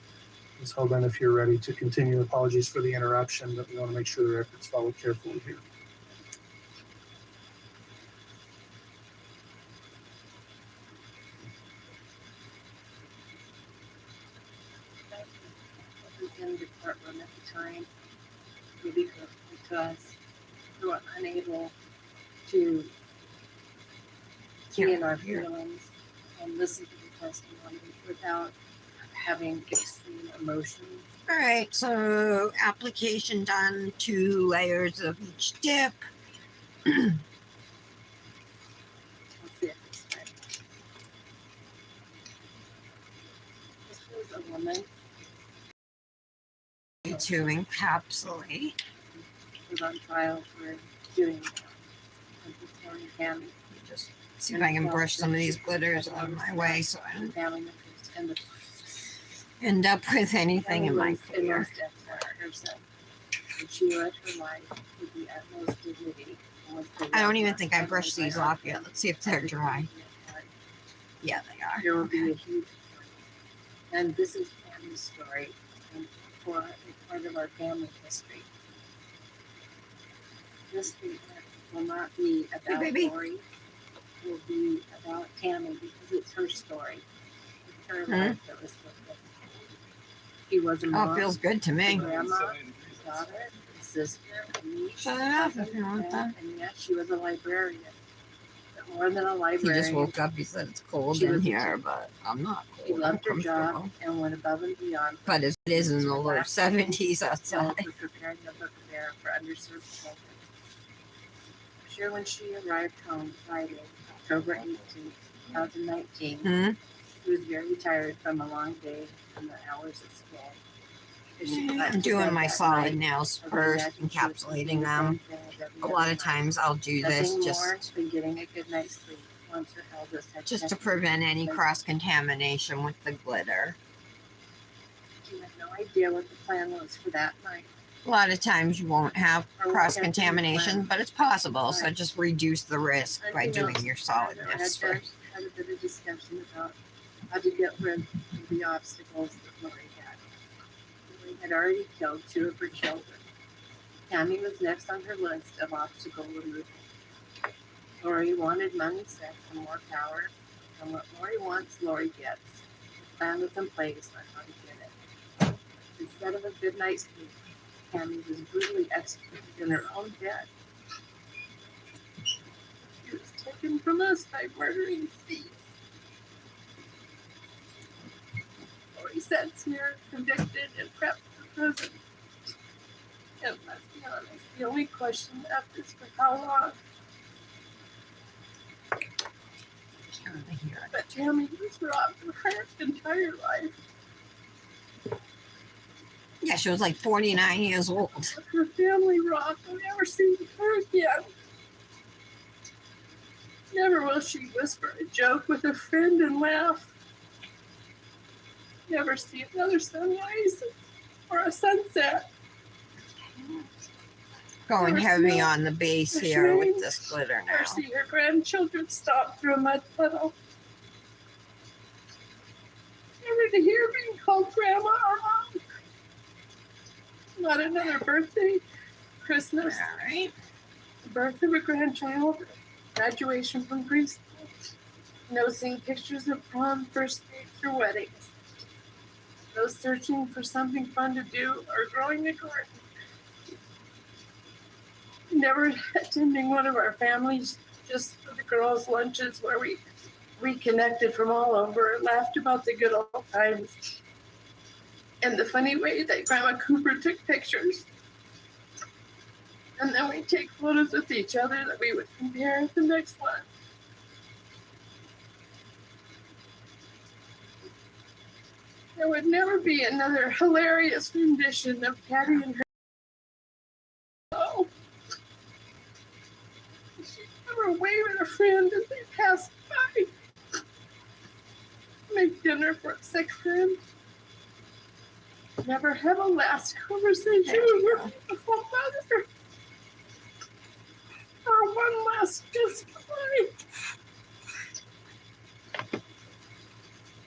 Ms. Hoban, if you're ready to continue, apologies for the interruption, but we want to make sure the records follow carefully here. Was in the courtroom at the time, because we were unable to be in our feelings and listen to the testimony without having extreme emotion. All right, so application done, 2 layers of each dip. I'll see it this time. This was a woman To encapsulate. who was on trial for doing telling Tammy Just see if I can brush some of these glitters out of my way so I don't family members and the end up with anything in my in hair. most deaths for her son. And she led her life with the utmost dignity. And was the I don't even welcomer think I of brushed my these off yet. Let's see if they're dry. Yeah, they are. There will be a huge story. And this is Tammy's story, and for a part of our family history. This statement will not be about baby. Lori. It will be about Tammy because it's her story. It's her Hmm. life that was lived. He was a Oh, mom, it feels good to a me. grandma, a daughter, a sister, a niece, Shut it off cousin, if you want friend, and yes, she was a librarian. But more than a He librarian, just woke up. He said it's cold She in was- here, but I'm not she cold. I'm loved her job comfortable. and went above and beyond. But it is in the low Last 70s known outside. for preparing a book fair for underserved children. I'm sure when she arrived home Friday, October 18, 2019, Hmm? she was very tired from a long day and the hours at school. As she got I'm to doing bed my that solid night, nails I would first, imagine she was thinking encapsulating the them. same thing as every A other lot of time. times I'll do this Nothing more just than getting a good night's sleep once her eldest had to checked prevent any in. cross contamination with the glitter. She had no idea what the plan was for that night. A lot of times you won't have cross contamination, but it's possible. So Right. just reduce the risk by doing Unbeknownst your to solid her, I nifts first. had a bit of discussion about how to get rid of the obstacles that Lori had. Lori had already killed 2 of her children. Tammy was next on her list of obstacle removal. Lori wanted money, sex, and more power. And what Lori wants, Lori gets. The plan was in place on how to get it. Instead of a good night's sleep, Tammy was brutally executed in her own bed. She was taken from us by murdering thieves. Lori sits here, convicted and prepped for prison. And let's be honest, the only question left is for how long. Can't really hear it. But Tammy was robbed of her entire life. Yeah, she was like 49 years old. With her family robbed, I'll never see her again. Never will she whisper a joke with a friend and laugh. Never see another sunrise or a sunset. Going Never heavy smell on the base the here with train this glitter or now. see her grandchildren stomp through a mud puddle. Never to hear being called grandma or mom. Not another birthday, Christmas, All right. the birth of a grandchild, graduation from preschool. No seeing pictures of prom, first dates, or weddings. No searching for something fun to do or growing a garden. Never attending one of our families, just for the girls' lunches where we reconnected from all over, laughed about the good old times, and the funny way that Grandma Cooper took pictures. And then we take photos with each other that we would compare at the next one. There would never be another hilarious rendition of Patty and her. Oh, she never wave at a friend as they pass by. Make dinner for a sick friend. Never have a last conversation with her beautiful mother. Or one last kiss goodbye.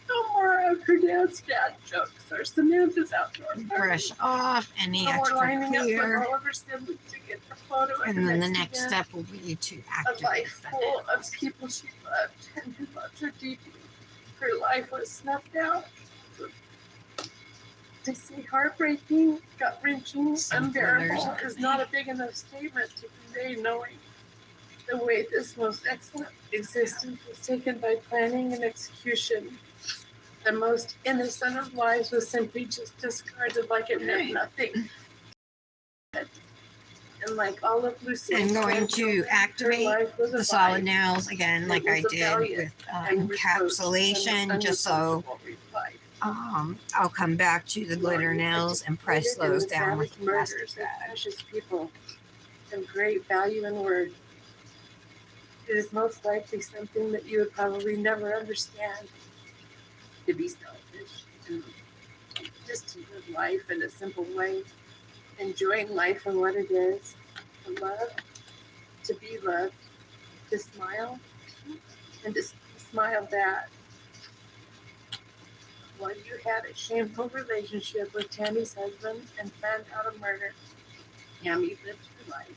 No more of her dad's dad jokes or Samantha's outdoor Brush parties. off any No more extra lining up with clear. all of her siblings to get a photo at And then the next next event. step will be to A activate life the full of nails. people she loved and who loved her deeply. Her life was snuffed out. To say heartbreaking, gut-wrenching, Some unbearable glitters is not a big enough statement to convey knowing the way this most excellent existence was taken by planning and execution. The most innocent of lives was simply just discarded like it meant nothing. And like all of Lucy's I'm going to activate the solid nails again, like I did with encapsulation, just so I'll come back to the glitter nails and press those down with the plastic bag. Precious people of great value and worth. It is most likely something that you would probably never understand. To be selfish and just to live life in a simple way, enjoying life and what it is, to love, to be loved, to smile, and to smile back. While you had a shameful relationship with Tammy's husband and planned out a murder, Tammy lived her life.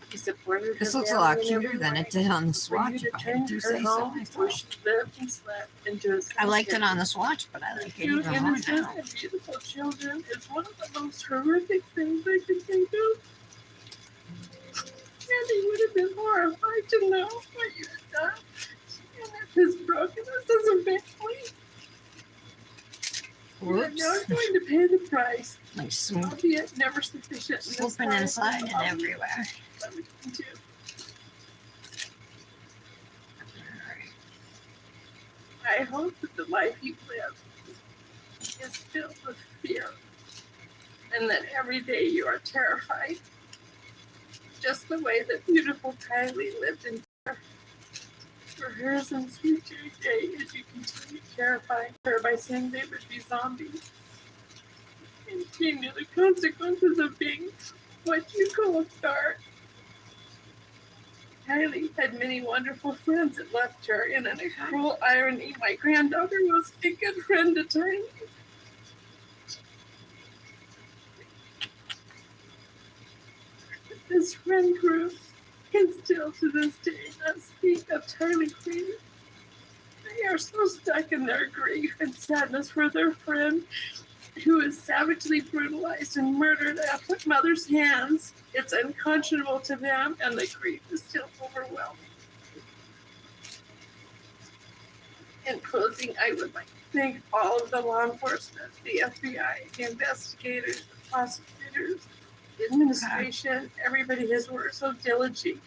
She supported her This looks a family lot in every cuter than way. it did on the For you swatch, to if I turn do her say so home where myself. she lived and slept into a I liked it cemetery. on the swatch, but I like it Two even more innocent now. and beautiful children is one of the most horrific things I could think of. Andy would have been horrified to know what you had done and that his brokenness as a family. You are now Whoops. going to pay the price, Like smooth, albeit never sufficient. in this slipping life, inside and everywhere. but we can do. I hope that the life you live is filled with fear and that every day you are terrified, just the way that beautiful Kylie lived in fear. For hers and sweet JJ as you continue terrifying her by saying they would be zombies. And she knew the consequences of being what you call a star. Kylie had many wonderful friends that left her, and in a cruel irony, my granddaughter was a good friend to Tiny. This friend group can still to this day not speak of Tiny Queen. They are so stuck in their grief and sadness for their friend who is savagely brutalized and murdered at her mother's hands. It's unconscionable to them, and the grief is still overwhelming. In closing, I would like to thank all of the law enforcement, the FBI, the investigators, the prosecutors, the administration, everybody has worked so diligently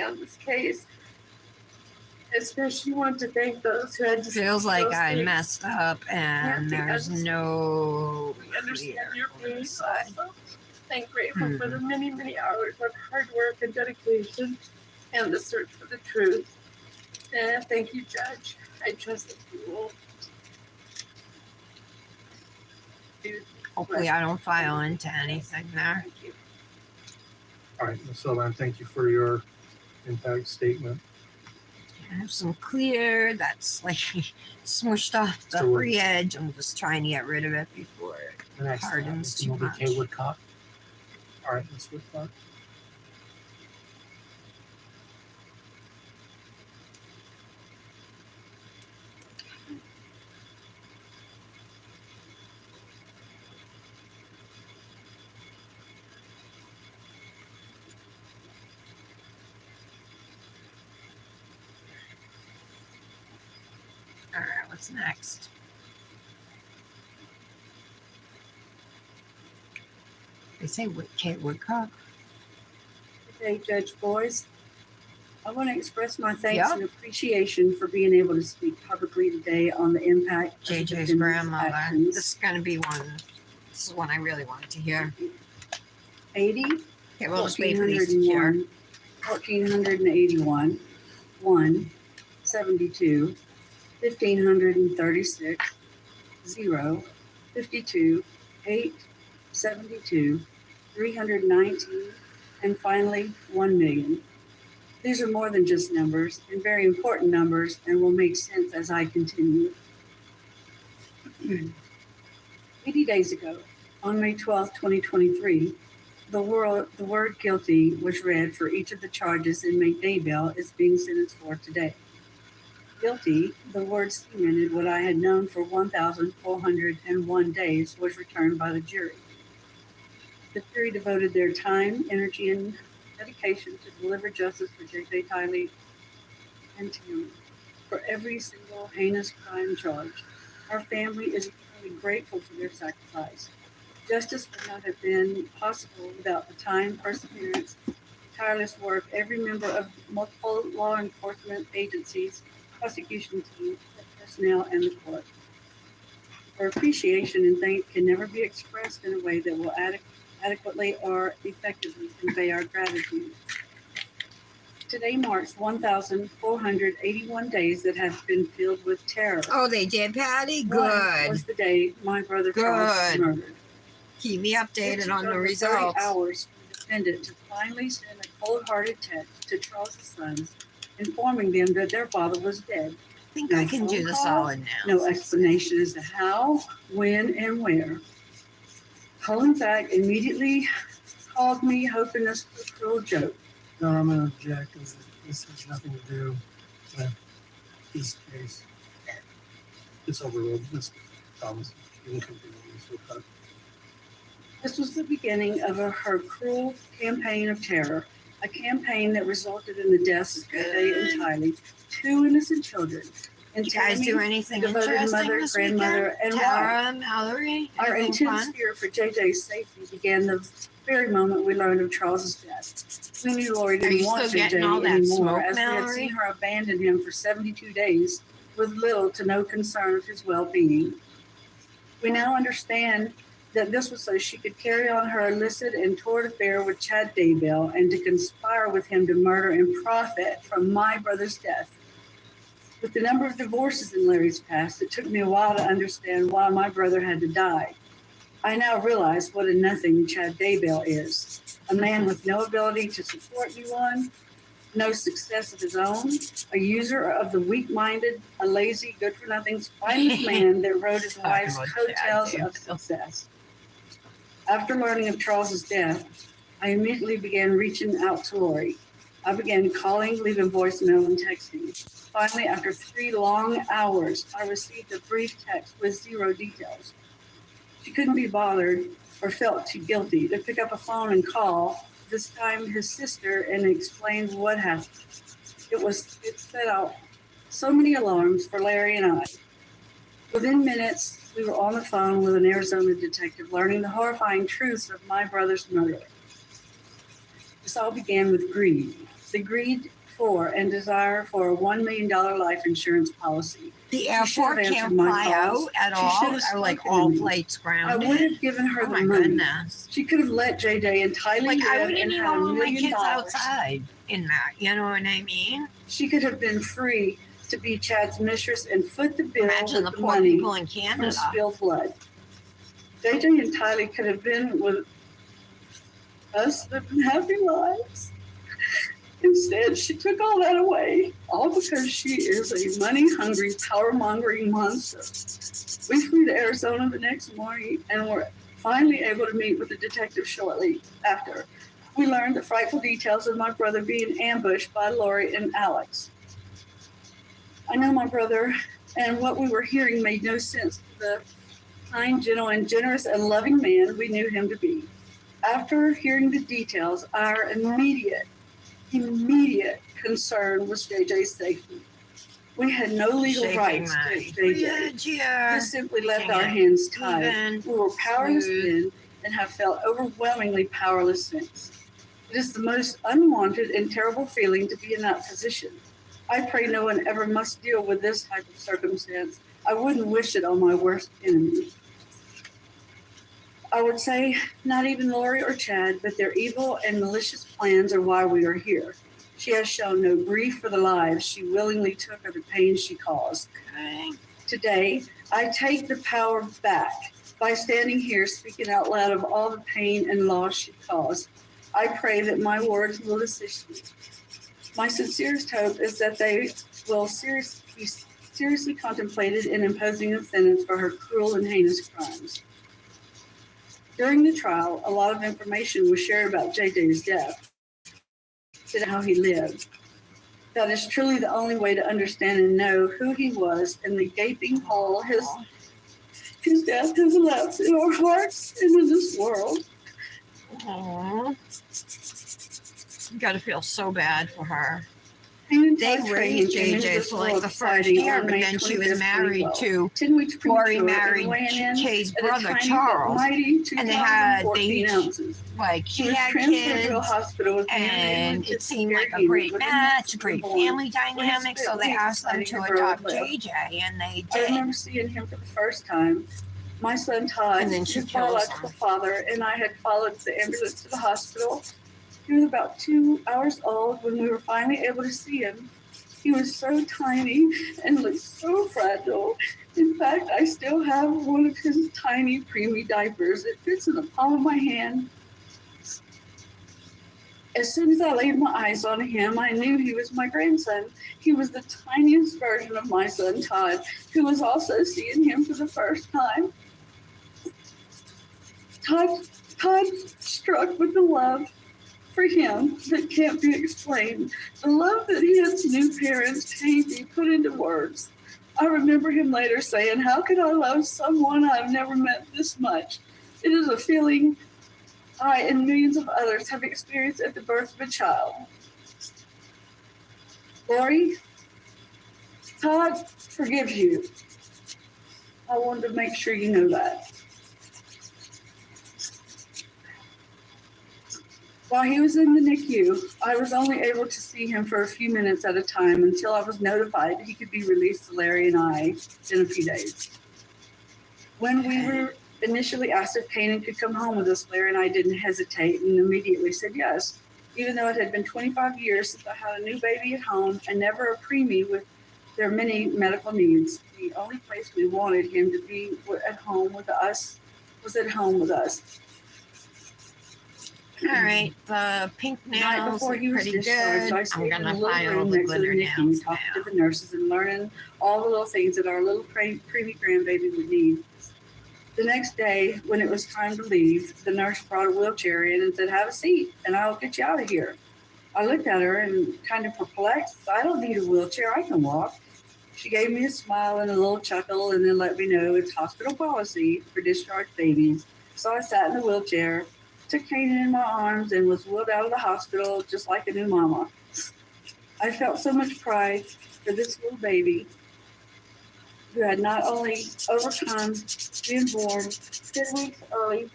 on this case. Especially want to thank those who had to Feels like those I things. messed up and there's no We understand clear your over the pain side. also, and grateful for the many, many hours of hard work and dedication and the search for the truth. And thank you, Judge. I trust that you will do. Hopefully I don't file into anything there. Thank you. All right, Ms. Sylvan, thank you for your impact statement. I have some clear that's like smushed off the So- free edge. I'm just trying to get rid of it before it The next hardens too will be much. Kay Woodcock. All right, Ms. Whitlock. All right, what's next? They say Kate Woodcock. Hey, Judge Boys. I want to express my thanks Yeah. and appreciation for being able to speak publicly today on the impact of the JJ's defendant's grandmother. actions. This is gonna be one. This is one I really wanted to hear. 80, Okay, we'll just wait for these to cure. 1481, 1, 72, 1536, 0, 52, 8, 72, 319, and finally 1 million. These are more than just numbers and very important numbers and will make sense as I continue. 80 days ago, on May 12, 2023, the word guilty was read for each of the charges inmate Daybell is being sentenced for today. Guilty, the word cemented what I had known for 1,401 days, was returned by the jury. The jury devoted their time, energy, and dedication to deliver justice for J.J. Tiley and Tammy for every single heinous crime charged. Our family is eternally grateful for their sacrifice. Justice would not have been possible without the time, perseverance, tireless work every member of multiple law enforcement agencies, prosecution team, personnel, and the court. Our appreciation and thanks can never be expressed in a way that will adequately or effectively convey our gratitude. Today marks 1,481 days that have been filled with terror. Oh, they did, Patty? One Good. was the day my brother Charles was Good. murdered. Keep me It updated took on the over 30 results. hours for the defendant to finally send a cold-hearted text to Charles' sons, informing them that their father was dead. I think No I can do phone the call, solid now. No explanation as to how, when, and where. Colin Zack immediately called me, hoping this was a cruel joke. No, I'm going to object. This has nothing to do with this case. It's overruled. Ms. Thomas, you can continue, Ms. Whitlock. This was the beginning of her cruel campaign of terror, a campaign that resulted in the deaths of J.J. and Tylee, two innocent children. And You guys do Tammy, anything devoted interesting mother, this grandmother, weekend? and Tara, Mallory, Our anything intense fun? fear for JJ's safety began the very moment we learned of Charles's death. We knew Lori Are didn't you want still JJ getting all that anymore, smoke, as we had Mallory? seen her abandon him for 72 days with little to no concern of his well-being. We now understand that this was so she could carry on her illicit and torrid affair with Chad Daybell and to conspire with him to murder and profit from my brother's death. With the number of divorces in Larry's past, it took me a while to understand why my brother had to die. I now realize what a nothing Chad Daybell is. A man with no ability to support anyone, no success of his own, a user of the weak-minded, a lazy, good-for-nothing, spineless man that rode his wife's about coattails Chad of success. After learning of Charles's death, I immediately began reaching out to Lori. I began calling, leaving voicemail, and texting. Finally, after 3 long hours, I received a brief text with 0 details. She couldn't be bothered or felt too guilty to pick up a phone and call, this time his sister, and explain what happened. It set out so many alarms for Larry and I. Within minutes, we were on the phone with an Arizona detective learning the horrifying truths of my brother's murder. This all began with greed. The greed for and desire for a $1 million life insurance policy. The She should have airport can't answered my fly calls. out at She all, should have or like spoken to all me. flights I grounded. would have given her Oh the my money. goodness. She could have let JJ and Tylee Like I live wouldn't and even had $1 want my million. kids outside in that. You know what I mean? She could have been free to be Chad's mistress and foot the bill Imagine the with the poor money people in from Canada. spilled blood. JJ and Tylee could have been with us living happy lives. Instead, she took all that away, all because she is a money-hungry, power-mongering monster. We flew to Arizona the next morning and were finally able to meet with the detective shortly after. We learned the frightful details of my brother being ambushed by Lori and Alex. I know my brother, and what we were hearing made no sense to the kind, gentle, and generous and loving man we knew him to be. After hearing the details, our immediate concern was JJ's safety. We had no legal Shaking rights my to JJ. fridge here. This simply left Making our it hands tied. even, We were powerless smooth. then and have felt overwhelmingly powerless since. It is the most unwanted and terrible feeling to be in that position. I pray no one ever must deal with this type of circumstance. I wouldn't wish it on my worst enemy. I would say not even Lori or Chad, but their evil and malicious plans are why we are here. She has shown no grief for the lives she willingly took or the pain she caused. Okay. Today, I take the power back by standing here speaking out loud of all the pain and loss she caused. I pray that my words will assist you. My sincerest hope is that they will be seriously contemplated in imposing a sentence for her cruel and heinous crimes. During the trial, a lot of information was shared about JJ's death, and how he lived. That is truly the only way to understand and know who he was and the gaping hole his death has left in our hearts and in this world. Aww. You gotta feel so bad for her. Pain and They torture raised came into JJ this for like world the first fighting year, on but May then she was 25th, married 2012. to 10 weeks Lori premature and married weighing in Kay's at a brother tiny but Charles, mighty and they had 2,014 each ounces. like He he was had transferred to a kids, hospital with and it seemed like a unit great within match, the great born. family dynamic. So they asked them to adopt JJ, and they I did. remember seeing him for the first time. My son Todd, And then she his kills biological him. father, and I had followed the ambulance to the hospital. He was about 2 hours old when we were finally able to see him. He was so tiny and looked so fragile. In fact, I still have one of his tiny preemie diapers. It fits in the palm of my hand. As soon as I laid my eyes on him, I knew he was my grandson. He was the tiniest version of my son Todd, who was also seeing him for the first time. Todd struck with the love for him that can't be explained. The love that his new parents can't be put into words. I remember him later saying, "How could I love someone I've never met this much? It is a feeling I and millions of others have experienced at the birth of a child." Lori, Todd forgives you. I wanted to make sure you know that. While he was in the NICU, I was only able to see him for a few minutes at a time until I was notified he could be released to Larry and I in a few days. When we were initially asked if Kanan could come home with us, Larry and I didn't hesitate and immediately said yes, even though it had been 25 years since I had a new baby at home and never a preemie with their many medical needs. The only place we wanted him to be at home with us was at home with us. All right, the pink The night nails before look he was pretty discharged, good. I I'm stayed in gonna the little file room the next to the glitter NICU, nails talking now. to the nurses and learning all the little things that our little preemie grandbaby would need. The next day, when it was time to leave, the nurse brought a wheelchair in and said, "Have a seat, and I'll get you out of here." I looked at her and kind of perplexed. "I don't need a wheelchair. I can walk." She gave me a smile and a little chuckle and then let me know it's hospital policy for discharged babies. So I sat in the wheelchair, took Kanan in my arms, and was wheeled out of the hospital just like a new mama. I felt so much pride for this little baby who had not only overcome being born 10 weeks early,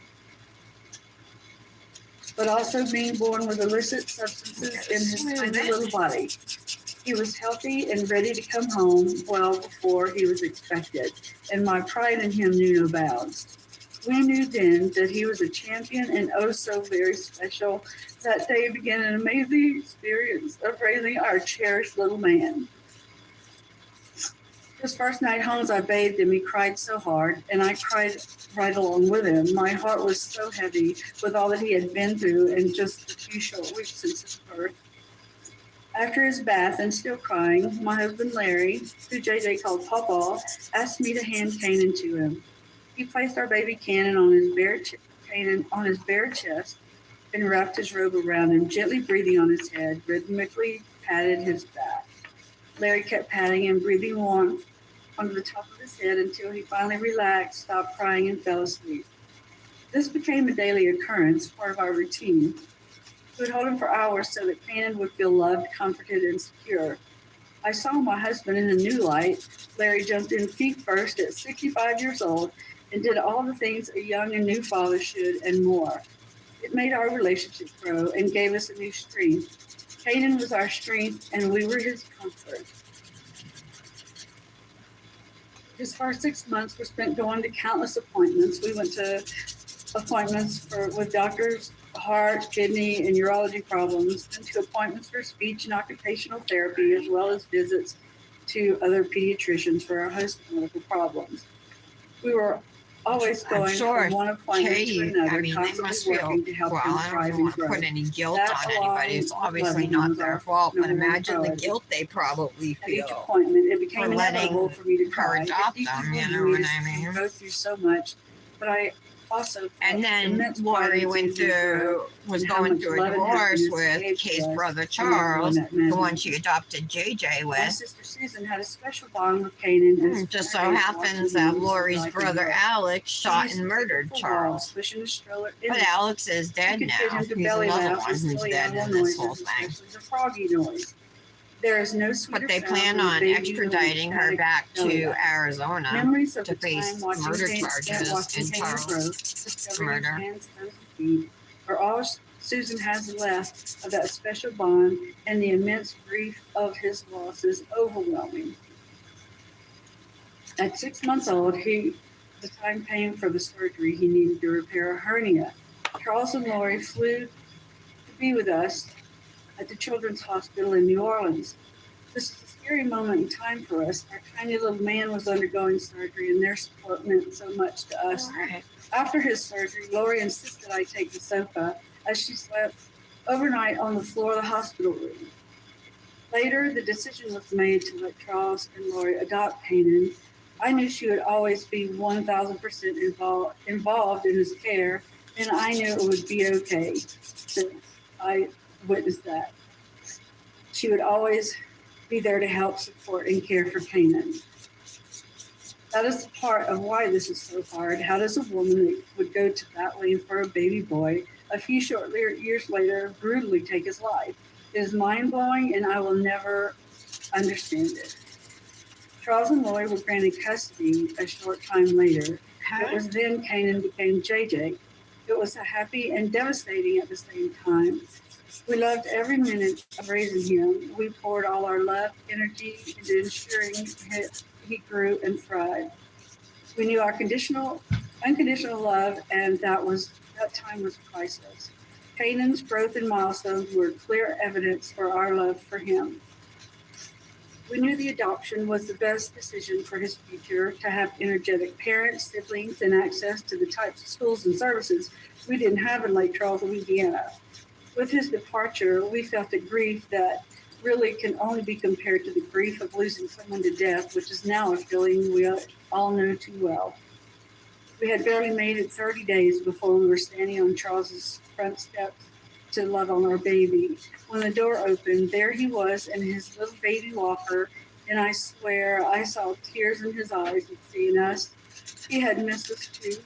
but also being born with illicit substances in his tiny little body. He was healthy and ready to come home well before he was expected, and my pride in him knew no bounds. We knew then that he was a champion and oh so very special. That day began an amazing experience of raising our cherished little man. His first night home, as I bathed him, he cried so hard, and I cried right along with him. My heart was so heavy with all that he had been through in just a few short weeks since his birth. After his bath and still crying, my husband Larry, who JJ called Pawpaw, asked me to hand Kanan to him. He placed our baby Kanan on his bare chest and wrapped his robe around him, gently breathing on his head, rhythmically patted his back. Larry kept patting him, breathing warmth onto the top of his head until he finally relaxed, stopped crying, and fell asleep. This became a daily occurrence, part of our routine. We would hold him for hours so that Kanan would feel loved, comforted, and secure. I saw my husband in a new light. Larry jumped in feet first at 65 years old and did all the things a young and new father should and more. It made our relationship grow and gave us a new strength. Kanan was our strength and we were his comfort. His first 6 months were spent going to countless appointments. We went to appointments with doctors, heart, kidney, and urology problems, and to appointments for speech and occupational therapy, as well as visits to other pediatricians for our host medical problems. We were always going from one appointment to another, they must constantly feel, working to help them I don't thrive and want to grow. put any guilt That, on along anybody. It's with obviously loving not was their our fault, but number one imagine the priority. guilt they probably At each feel. appointment, it became for letting inevitable for me to her cry. adopt It deeply them, you moved know me what to I mean? go through so much, but I also felt And then immense pride Lori in went Susan's growth through, was and how going much through a love and divorce happiness with gave to Kay's us brother and everyone Charles, that met the her. one she adopted JJ My with. sister Susan had a special bond with Kanan. And It just so spent her days happens watching that him so Lori's I could brother work. Alex She shot used and to take him murdered for walks, Charles. pushing his stroller in But his Alex is She dead could now. get him to He's belly another laugh one with who's silly dead animal in this noises, whole thing. especially the froggy noise. There is no sweeter But they sound plan than a on baby extraditing her released back belly to laugh. Arizona Memories of to the time face watching murder Kanan, charges watching and Kanan Charles' grow, discovering his murder. hands, toes, and feet, are all Susan has left of that special bond, and the immense grief of his loss is overwhelming. At 6 months old, the time came for the surgery. He needed to repair a hernia. Charles and Lori flew to be with us at the Children's Hospital in New Orleans. This is a scary moment in time for us. Our tiny little man was undergoing surgery, and their support meant so much to us. Right. After his surgery, Lori insisted I take the sofa as she slept overnight on the floor of the hospital room. Later, the decision was made to let Charles and Lori adopt Kanan. I knew she would always be 1,000% involved in his care, and I knew it would be okay since I witnessed that. She would always be there to help support and care for Kanan. That is part of why this is so hard. How does a woman that would go to that lane for a baby boy a few short years later brutally take his life? It is mind-blowing, and I will never understand it. Charles and Lori were granted custody a short time later. It was then Kanan became JJ. It was happy and devastating at the same time. We loved every minute of raising him. We poured all our love, energy into ensuring he grew and thrived. We knew our unconditional love, and that time was priceless. Kanan's growth and milestones were clear evidence for our love for him. We knew the adoption was the best decision for his future, to have energetic parents, siblings, and access to the types of schools and services we didn't have in Lake Charles, Louisiana. With his departure, we felt a grief that really can only be compared to the grief of losing someone to death, which is now a feeling we all know too well. We had barely made it 30 days before we were standing on Charles's front steps to love on our baby. When the door opened, there he was in his little baby walker, and I swear I saw tears in his eyes at seeing us. He had missed us too.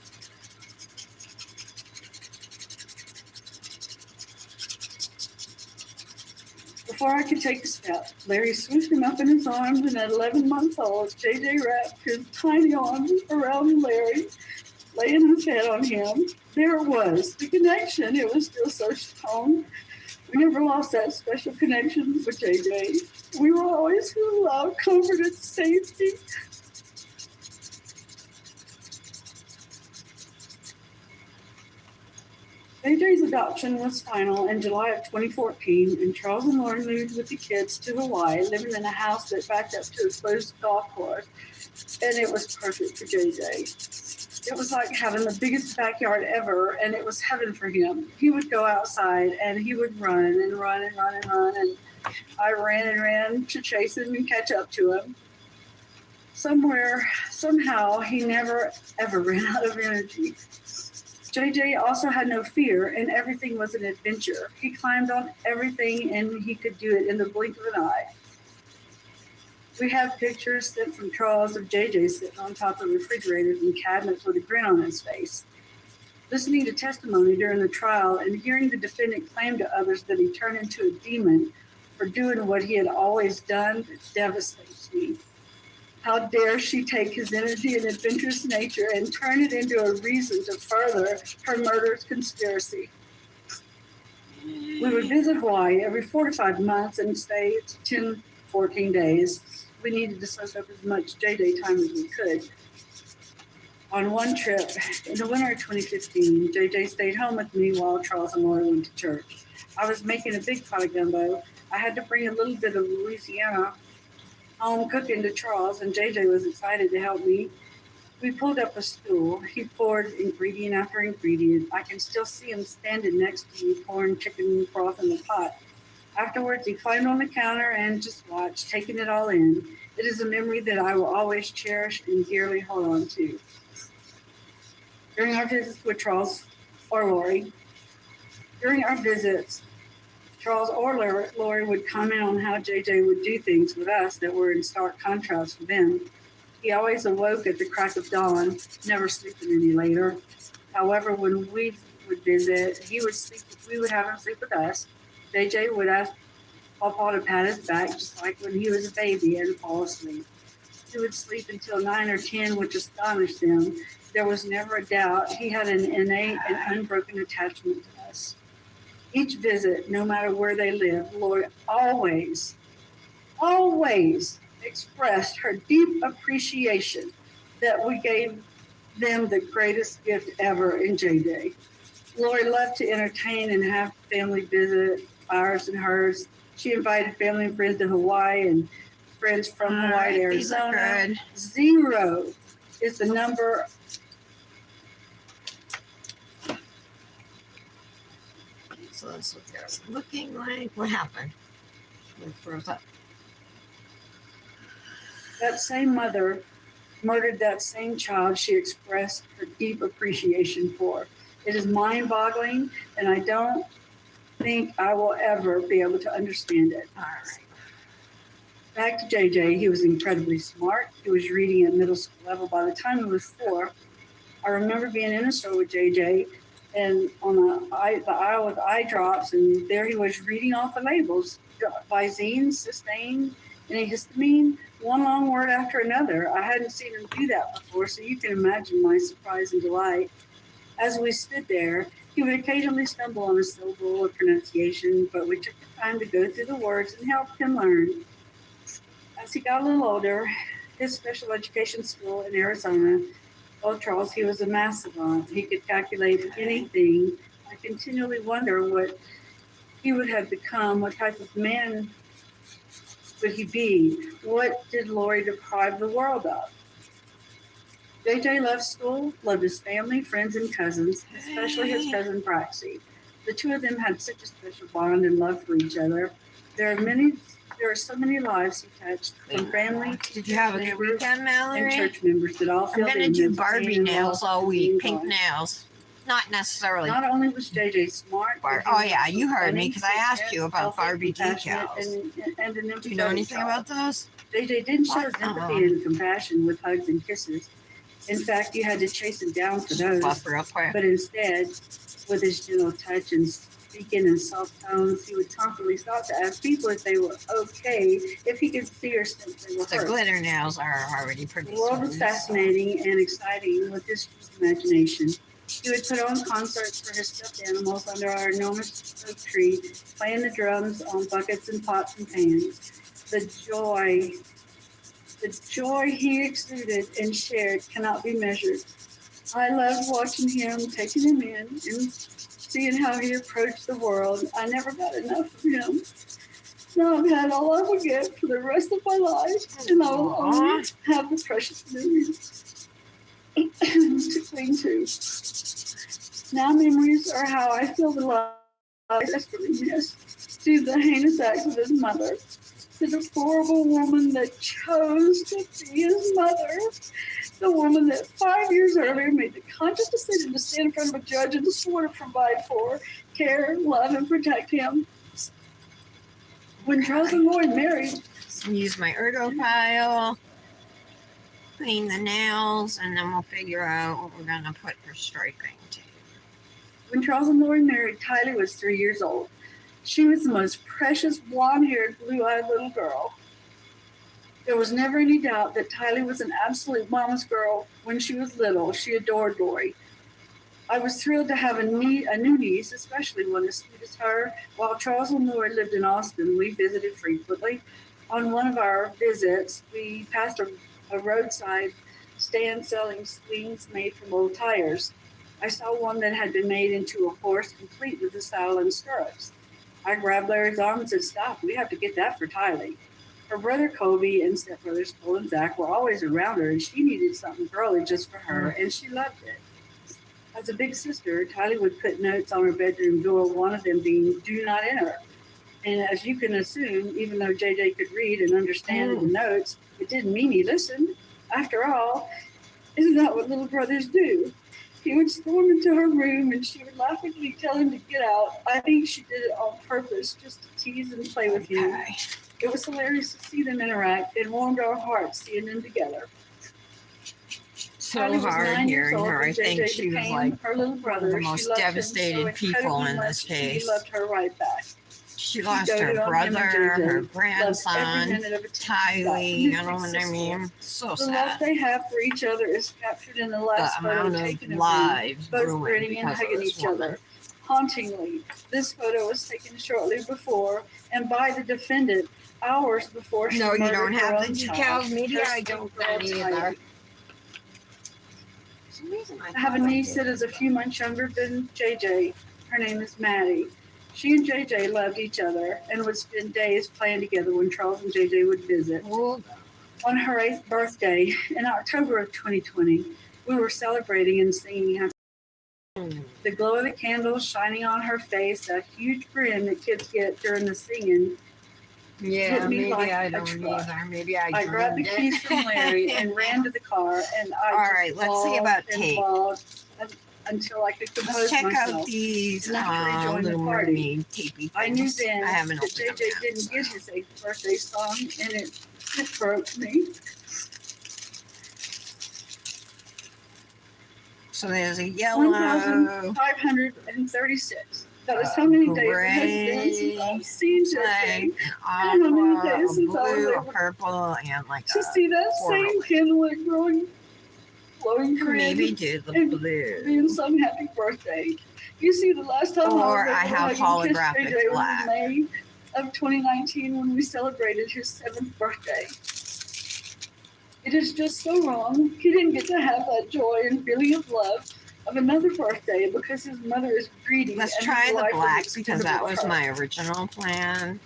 Before I could take a step, Larry swooped him up in his arms, and at 11 months old, JJ wrapped his tiny arms around Larry, laying his head on him. there it was, the connection. It was still so strong. We never lost that special connection with JJ. We were always full of love, comfort, and safety. JJ's adoption was final in July of 2014, and Charles and Lauren moved with the kids to Hawaii, living in a house that backed up to a closed golf course, and it was perfect for JJ. It was like having the biggest backyard ever, and it was heaven for him. He would go outside, and he would run and run and run and run, and I ran and ran to chase him and catch up to him. Somehow, he never, ever ran out of energy. JJ also had no fear, and everything was an adventure. He climbed on everything, and he could do it in the blink of an eye. We have pictures sent from Charles of JJ sitting on top of refrigerators and cabinets with a grin on his face. Listening to testimony during the trial and hearing the defendant claim to others that he turned into a demon for doing what he had always done devastates me. How dare she take his energy and adventurous nature and turn it into a reason to further her murderous conspiracy. We would visit Hawaii every 4 to 5 months and stay 10, 14 days. We needed to soak up as much JJ time as we could. On one trip, in the winter of 2015, JJ stayed home with me while Charles and Laura went to church. I was making a big pot of gumbo. I had to bring a little bit of Louisiana home cooking to Charles, and JJ was excited to help me. We pulled up a stool. He poured ingredient after ingredient. I can still see him standing next to me pouring chicken broth in the pot. Afterwards, he climbed on the counter and just watched, taking it all in. It is a memory that I will always cherish and dearly hold on to. During our visits with Charles or Lori, Charles or Lori would comment on how JJ would do things with us that were in stark contrast with them. He always awoke at the crack of dawn, never sleeping any later. However, when we would visit, we would have him sleep with us. JJ would ask Pawpaw to pat his back, just like when he was a baby, and fall asleep. He would sleep until 9 or 10, which astonished them. There was never a doubt he had an innate and unbroken attachment to us. Each visit, no matter where they lived, Lori always expressed her deep appreciation that we gave them the greatest gift ever in JJ. Lori loved to entertain and have family visit, ours and hers. She invited family and friends to Hawaii and friends from Hawaii to Arizona. 0 is the number. So that's what they're looking like. What happened? It froze up. That same mother murdered that same child she expressed her deep appreciation for. It is mind-boggling, and I don't think I will ever be able to understand it. All right. Back to JJ, he was incredibly smart. He was reading at middle school level by the time he was 4. I remember being in a store with JJ and on the aisle with eye drops, and there he was reading off the labels: Visine, Cysteine, antihistamine, one long word after another. I hadn't seen him do that before, so you can imagine my surprise and delight. As we stood there, he would occasionally stumble on a syllable or pronunciation, but we took the time to go through the words and help him learn. As he got a little older, his special education school in Arizona told Charles he was a math savant. He could calculate anything. I continually wonder what he would have become, what type of man would he be? What did Lori deprive the world of? JJ loved school, loved his family, friends, and cousins, especially his cousin Braxy. The two of them had such a special bond and love for each other. There are so many lives he touched, from family. Did you have a good weekend, and Mallory? church members that all I'm feel gonna do Barbie nails all week, pink nails. Not necessarily. Not only was JJ smart, but he Oh was yeah, also you heard me funny, because I asked you about healthy, Barbie compassionate, decals. and an Do you know empathetic anything child. about those? JJ didn't show What? sympathy and compassion with hugs and kisses. In fact, you had to chase him down for those. Buff real quick. But instead, with his gentle touch and speaking in soft tones, he would constantly stop to ask people if they were okay, if he could see or sense they were The hurt. glitter nails are already pretty The world was smooth. fascinating and exciting with his imagination. He would put on concerts for his stuffed animals under our enormous oak tree, playing the drums on buckets and pots and pans. The joy he exuded and shared cannot be measured. I loved watching him, taking him in, and seeing how he approached the world. I never got enough of him. Now I've had all I will get for the rest of my life, and I will only have the precious memories to cling to. Now memories are how I feel the life I desperately miss. To the heinous acts of his mother, the deplorable woman that chose to be his mother, the woman that 5 years earlier made the conscious decision to stand in front of a judge and swore to provide for, care, love, and protect him. When Charles and Lloyd married, Use my ergo file, clean the nails, and then we'll figure out what we're gonna put for striping too. When Charles and Lori married, Tylee was 3 years old. She was the most precious, blonde-haired, blue-eyed little girl. There was never any doubt that Tylee was an absolute mama's girl. When she was little, she adored Lori. I was thrilled to have a new niece, especially one as sweet as her. While Charles and Lori lived in Austin, we visited frequently. On one of our visits, we passed a roadside stand selling swings made from old tires. I saw one that had been made into a horse, complete with the saddle and stirrups. I grabbed Larry's arm and said, "Stop, we have to get that for Tylee." Her brother Kobe and stepbrothers Cole and Zach were always around her, and she needed something girly just for her, and she loved it. As a big sister, Tylee would put notes on her bedroom door, one of them being, "Do not enter." And as you can assume, even though JJ could read and understand the notes, it didn't mean he listened. After all, isn't that what little brothers do? He would storm into her room and she would laughingly tell him to get out. I think she did it on purpose, just to tease and play with him. Okay. It was hilarious to see them interact. It warmed our hearts seeing them together. So Tylee was hard 9 years hearing old her. when I think JJ she was became like her little brother. the She most loved him devastated so people incredibly in much, this and He case. loved her right back. She lost doted her on him and brother, JJ. her Loved every grandson, minute of it. Tylee, you know what I mean? So The love sad. they have for each other is captured in the The last photo amount taken of of them, lives both ruined grinning and because of hugging this each woman. other. Hauntingly, this photo was taken shortly before and by the defendant hours before she No, you murdered don't her have the own decals. child, Maybe her I sweet don't girl, then either. Tylee. For some reason, I have a thought I niece did. that is a few months younger than JJ. Her name is Maddie. She and JJ loved each other and would spend days playing together when Charles and JJ would visit. Hold On her 8th birthday in October of 2020, we were celebrating and singing happy. on. The glow of the candles shining on her face, that huge grin that kids get during the singing. Yeah, Hit me maybe like I a don't truck. either. Maybe I I grabbed the dreamed keys it. from Larry and ran to the car, and I All just right, let's see bawled about and tape. bawled until I could compose Let's check myself. out these enough to rejoin the little party. mermaid tapey I knew things. then I haven't that opened them JJ yet, didn't so. get his 8th birthday song, and it broke me. So there's a yellow. 1,536. That is how many days it has been since I've seen Like JJ. an how many aqua, days a since I was blue, a able purple, and like To a see that same coral. candlelit glowing grin Maybe do the and blue. being sung happy birthday. You see, the last time Or I I was able have to hug and kiss holographic JJ was black. in May of 2019 when we celebrated his 7th birthday. It is just so wrong. He didn't get to have that joy and feeling of love of another birthday because his mother is greedy. Let's and try his the life was black because expendable that to was her. my original plan.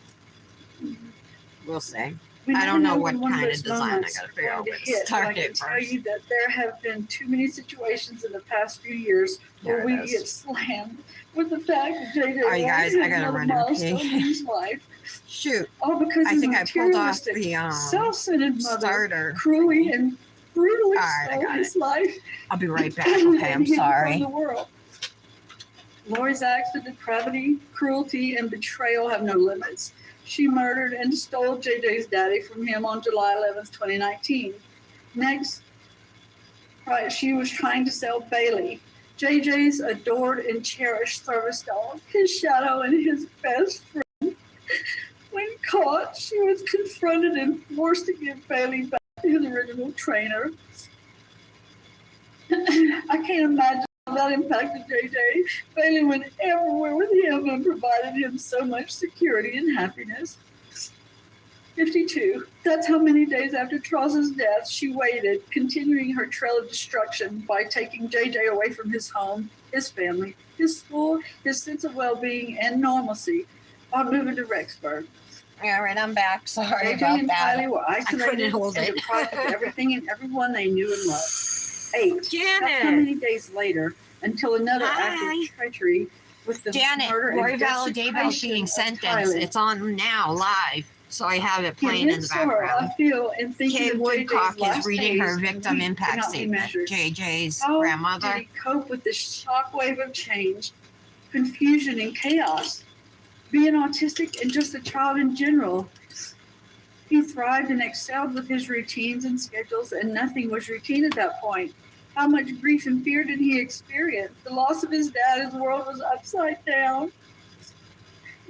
We'll see. We I never don't know know what when one kind of those design I moments gotta are figure out going to what hit, but start I can it tell first. you that there have been too many situations in the past few years where There we it is. get slammed with the fact that JJ All right, guys, I hit gotta another run and milestone pee. in his life, Shoot, all because I his think I pulled off materialistic, the self-centered mother starter. cruelly and brutally All right, I stole got his life. I'll be right back. and Okay, I'm hid from sorry. the world. Lori's acts of depravity, cruelty, and betrayal have no limits. She murdered and stole JJ's daddy from him on July 11th, 2019. Next, she was trying to sell Bailey, JJ's adored and cherished service dog, his shadow and his best friend. When caught, she was confronted and forced to give Bailey back to his original trainer. I can't imagine how that impacted JJ. Bailey went everywhere with him and provided him so much security and happiness. 52. That's how many days after Charles's death she waited, continuing her trail of destruction by taking JJ away from his home, his family, his school, his sense of well-being and normalcy by moving to Rexburg. All right, I'm back. Sorry JJ about and that. Kylie were isolated hold and it. deprived of everything and everyone they knew and loved. 8. That's how Janet. many days later until another act Hi. of treachery with the Janet, murder Lori and Vallow being desecration of sentenced. Kylie. It's on now, live. So I have it The playing in the immense sorrow background. I feel in thinking Kay of Woodcock JJ's is last reading her days victim weak impact cannot be statement. measured. JJ's How grandmother. did he cope with the shockwave of change, confusion, and chaos? Being autistic and just a child in general, he thrived and excelled with his routines and schedules, and nothing was routine at that point. How much grief and fear did he experience? The loss of his dad, his world was upside down.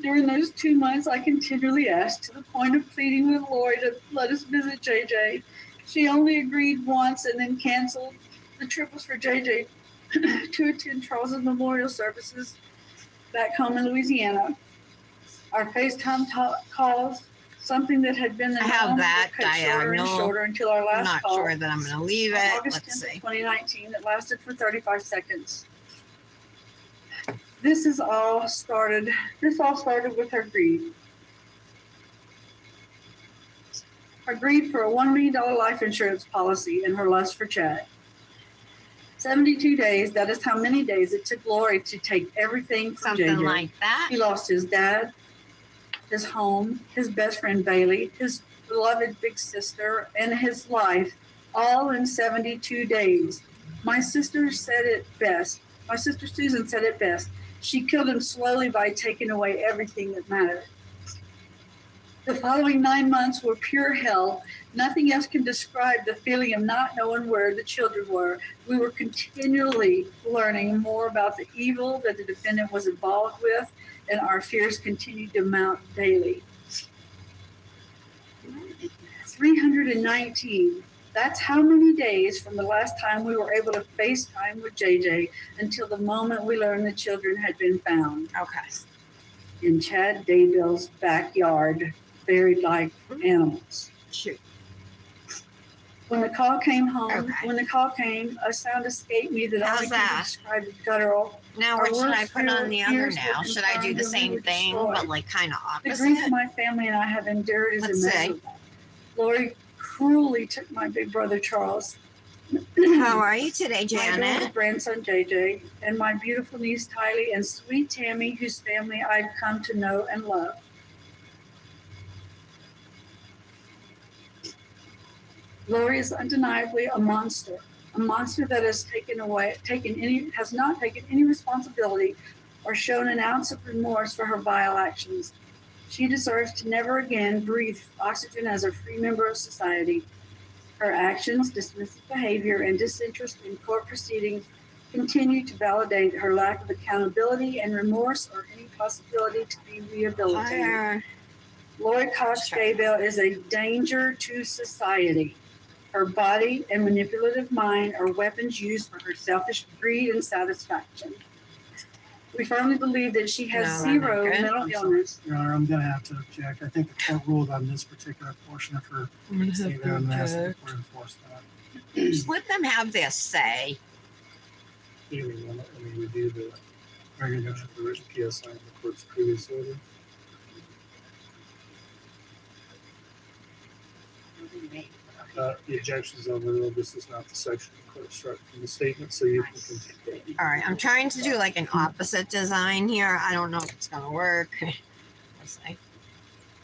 During those 2 months, I continually asked, to the point of pleading with Lori to let us visit JJ. She only agreed once and then canceled. The trip was for JJ to attend Charles's memorial services back home in Louisiana. Our FaceTime calls, something that had been the I have norm, that were cut shorter and diagonal. shorter until our I'm last not call. sure that I'm going to leave On it. August Let's 10th, see. 2019, it lasted for 35 seconds. This all started with her greed. Her greed for a $1 million life insurance policy and her lust for Chad. 72 days, that is how many days it took Lori to take everything from Something JJ. like that. He lost his dad, his home, his best friend Bailey, his beloved big sister, and his life, all in 72 days. My sister said it best. My sister Susan said it best. She killed him slowly by taking away everything that mattered. The following 9 months were pure hell. Nothing else can describe the feeling of not knowing where the children were. We were continually learning more about the evil that the defendant was involved with, and our fears continued to mount daily. 319. That's how many days from the last time we were able to FaceTime with JJ until the moment we learned the children had been found Okay. in Chad Daybell's backyard, buried like animals. Shoot. When the call came home, Okay. a sound escaped me that How's only that? can describe the guttural. Now, Our what should I worst put on the other fears now? were Should I do confirmed the and we same were thing, destroyed. but like kind of The opposite? grief my family and I have endured is Let's see. immeasurable. Lori cruelly took my big brother Charles, How are you today, my adorable Janet? grandson JJ, and my beautiful niece Tylee and sweet Tammy, whose family I've come to know and love. Lori is undeniably a monster that has has not taken any responsibility or shown an ounce of remorse for her vile actions. She deserves to never again breathe oxygen as a free member of society. Her actions, dismissive behavior, and disinterest in court proceedings continue to validate her lack of accountability and remorse or any possibility to be rehabilitated. Hi. Lori Cox Daybell is a danger to society. Her body and manipulative mind are weapons used for her selfish greed and satisfaction. We firmly believe that she has No, zero okay. mental I'm sorry. illness. Your Honor, I'm gonna have to object. I think the court ruled on this particular portion of her statement. I'm gonna ask the court to enforce that. Just let them have this say. Let me review the recognition of the written PSI in the court's previous order. The objections overruled. This is not the section the court struck from the statement, so you can continue. All right, I'm trying to do like an opposite design here. I don't know if it's gonna work. Let's see.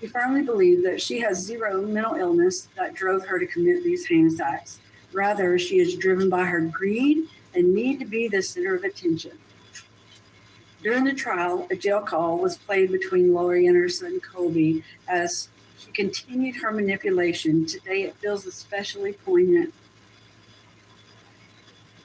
We firmly believe that she has zero mental illness that drove her to commit these heinous acts. Rather, she is driven by her greed and need to be the center of attention. During the trial, a jail call was played between Lori and her son Colby as she continued her manipulation. Today, it feels especially poignant.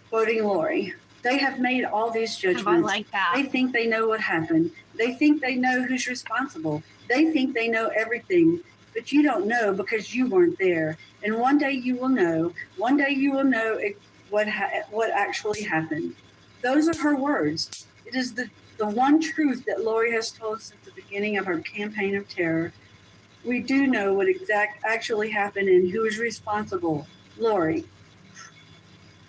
Quoting Lori, "They have made all these How about judgments. like that? They think they know what happened. They think they know who's responsible. They think they know everything, but you don't know because you weren't there. And one day you will know. One day you will know what actually happened. Those are her words. It is the one truth that Lori has told since the beginning of her campaign of terror. We do know what actually happened and who is responsible. Lori.